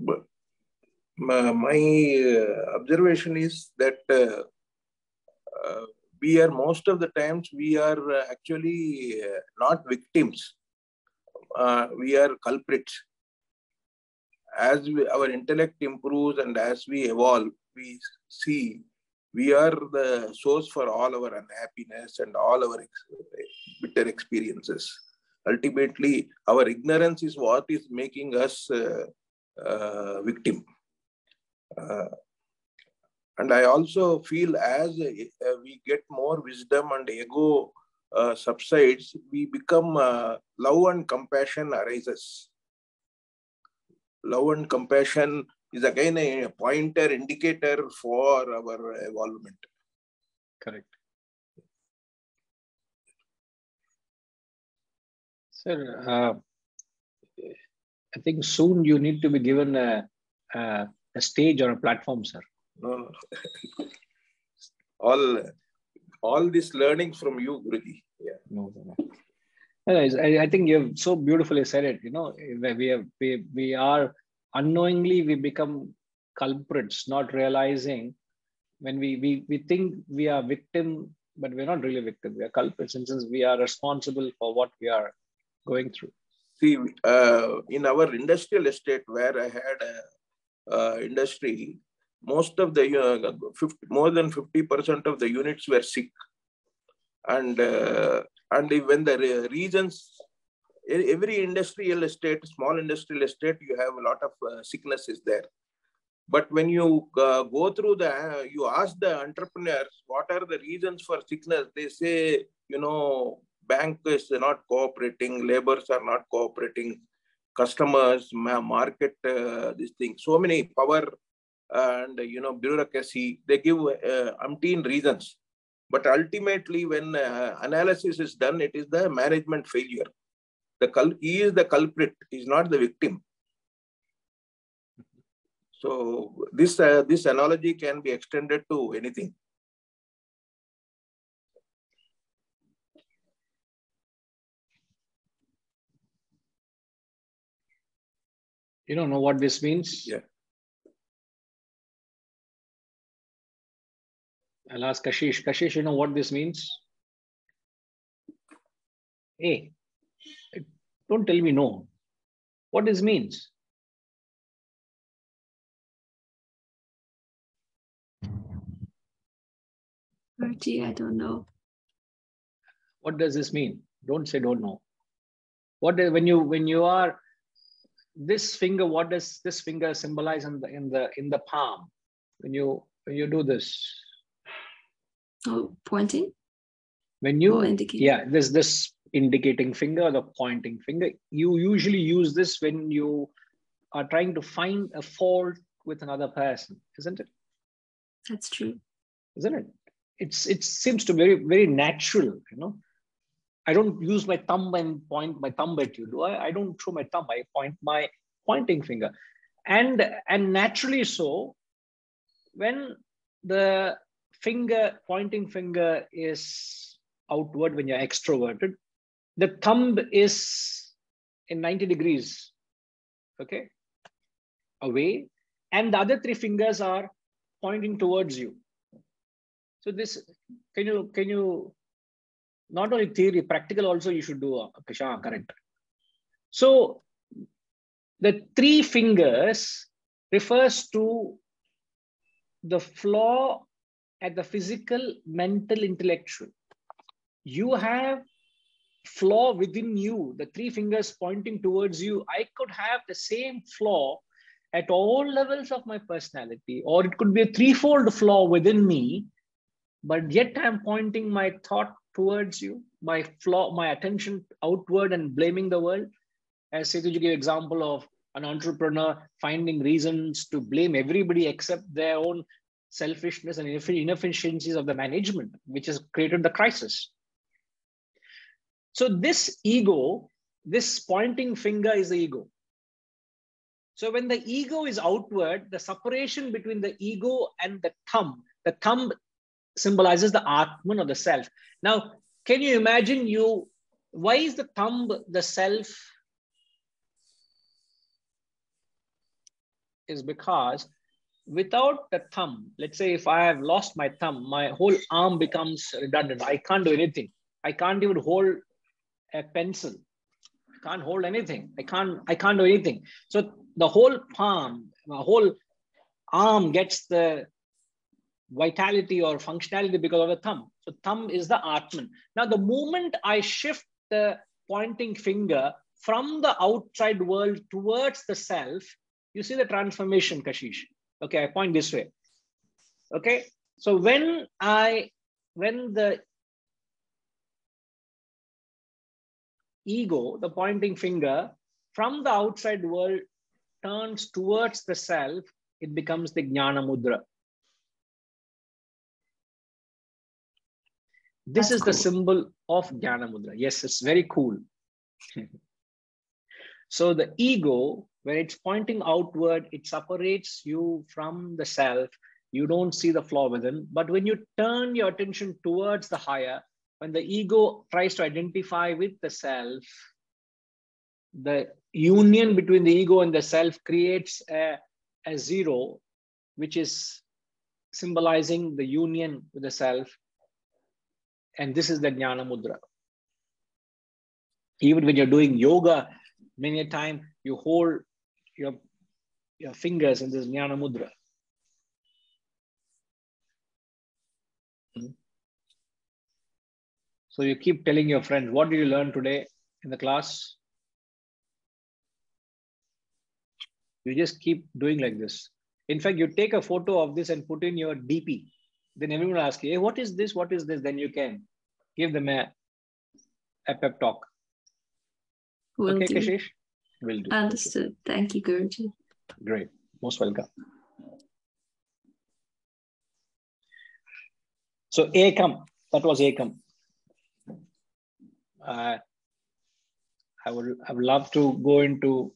my observation is that we are most of the times we are actually not victims. We are culprits. As our intellect improves and as we evolve, we see we are the source for all our unhappiness and all our bitter experiences. Ultimately, our ignorance is what is making us victim. And I also feel as we get more wisdom and ego subsides, we become love and compassion arises. Love and compassion is again a pointer indicator for our evolvement. Correct. Sir, I think soon you need to be given a stage or a platform, sir. No. all this learning from you, Guruji. Yeah. No. I think you've so beautifully said it. You know, we are unknowingly we become culprits, not realizing when we think we are victim, but we're not really victim. We are culprits, and since we are responsible for what we are going through. See, in our industrial estate where I had industry, most of the more than 50% of the units were sick, and when the regions, every industrial estate, small industrial estate, you have a lot of sicknesses there. But when you go through you ask the entrepreneurs what are the reasons for sickness, they say, bank is not cooperating, laborers are not cooperating, customers, market, this thing, so many power and bureaucracy. They give umpteen reasons, but ultimately when analysis is done, it is the management failure. He is the culprit, he is not the victim. So this analogy can be extended to anything. You don't know what this means? Yeah. I'll ask Kashish. Kashish, you know what this means? Hey, don't tell me no. What this means? Guruji, I don't know. What does this mean? Don't say don't know. When you are this finger, what does this finger symbolize in the palm? When you do this. Oh, pointing? When you indicating. there's this indicating finger, the pointing finger. You usually use this when you are trying to find a fault with another person, isn't it? That's true. Isn't it? It seems to be very, very natural, I don't use my thumb and point my thumb at you, do I? I don't show my thumb, I point my pointing finger. And naturally so, when the pointing finger is outward, when you're extroverted, the thumb is in 90 degrees, okay, away, and the other three fingers are pointing towards you. So this, can you not only theory, practical also you should do, correct. So the three fingers refers to the flaw at the physical, mental, intellectual. You have flaw within you, the three fingers pointing towards you. I could have the same flaw at all levels of my personality, or it could be a threefold flaw within me, but yet I'm pointing my thought towards you, my attention outward and blaming the world. As Setuji gave example of an entrepreneur finding reasons to blame everybody except their own selfishness and inefficiencies of the management, which has created the crisis. So this ego, this pointing finger is the ego. So when the ego is outward, the separation between the ego and the thumb symbolizes the Atman or the self. Now, can you imagine why is the thumb the self? Is because without the thumb, let's say if I have lost my thumb, my whole arm becomes redundant. I can't do anything. I can't even hold a pencil. I can't hold anything. I can't do anything. So the whole palm, the whole arm gets the vitality or functionality because of the thumb. So thumb is the Atman. Now the moment I shift the pointing finger from the outside world towards the self, you see the transformation, Kashish. Okay, I point this way. Okay, so when the ego, the pointing finger, from the outside world turns towards the self, it becomes the Jnana Mudra. This is the symbol of Jnana Mudra. Yes, it's very cool. So the ego, when it's pointing outward, it separates you from the self. You don't see the flaw within. But when you turn your attention towards the higher, when the ego tries to identify with the self, the union between the ego and the self creates a zero, which is symbolizing the union with the self. And this is the Jnana Mudra. Even when you're doing yoga, many a time you hold your fingers in this Jnana Mudra. So you keep telling your friends, what did you learn today in the class? You just keep doing like this. In fact, you take a photo of this and put in your DP. Then everyone will ask you, hey, what is this? What is this? Then you can give them a pep talk. Will okay, do. Kashish? Will do. Understood. Thank you, Guruji. Great. Most welcome. So Ekam, that was Ekam. I would love to go into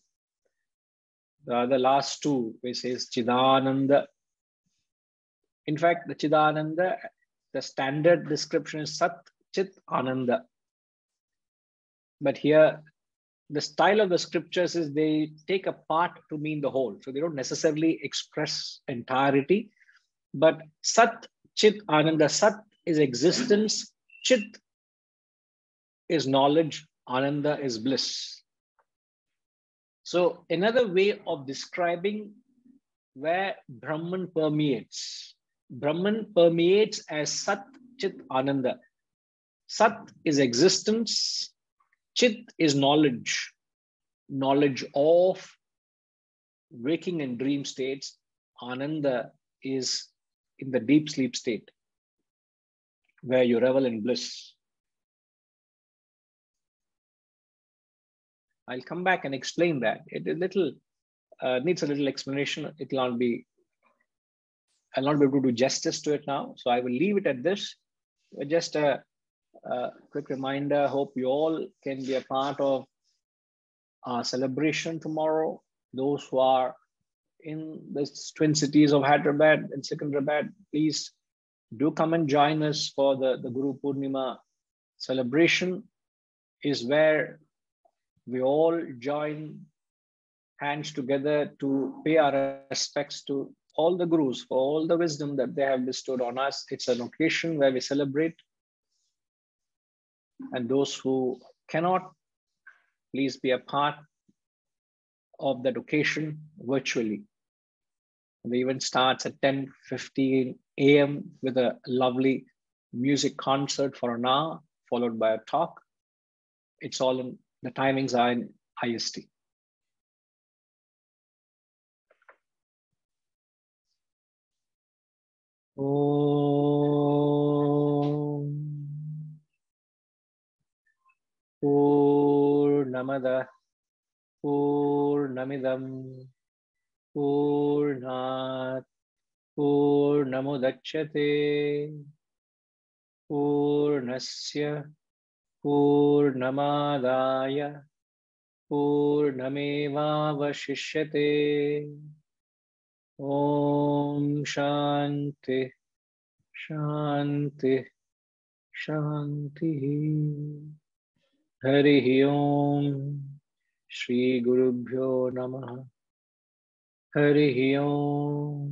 the last two, which is Chidananda. In fact, the Chidananda, the standard description is Sat Chit Ananda. But here, the style of the scriptures is they take a part to mean the whole. So they don't necessarily express entirety. But Sat Chit Ananda, Sat is existence, Chit is knowledge, Ananda is bliss. So another way of describing where Brahman permeates. Brahman permeates as Sat Chit Ananda. Sat is existence, Chit is knowledge, knowledge of waking and dream states. Ananda is in the deep sleep state, where you revel in bliss. I'll come back and explain that. It is needs a little explanation. I'll not be able to do justice to it now. So I will leave it at this. Just a quick reminder. Hope you all can be a part of our celebration tomorrow. Those who are in the twin cities of Hyderabad and Secunderabad, please do come and join us for the Guru Purnima celebration. Is where we all join hands together to pay our respects to all the Gurus for all the wisdom that they have bestowed on us. It's an occasion where we celebrate. And those who cannot, please be a part of that occasion virtually. The event starts at 10:15 a.m. with a lovely music concert for an hour, followed by a talk. It's all in, the timings are in IST. Om Purnamada Purnamidam Purnat Purnamudachyate Purnasya Purnamadaya Purnamevavashishyate. Om Shanti Shanti Shanti. Harihi Om. Shri Gurubhyo Namaha. Harihi Om.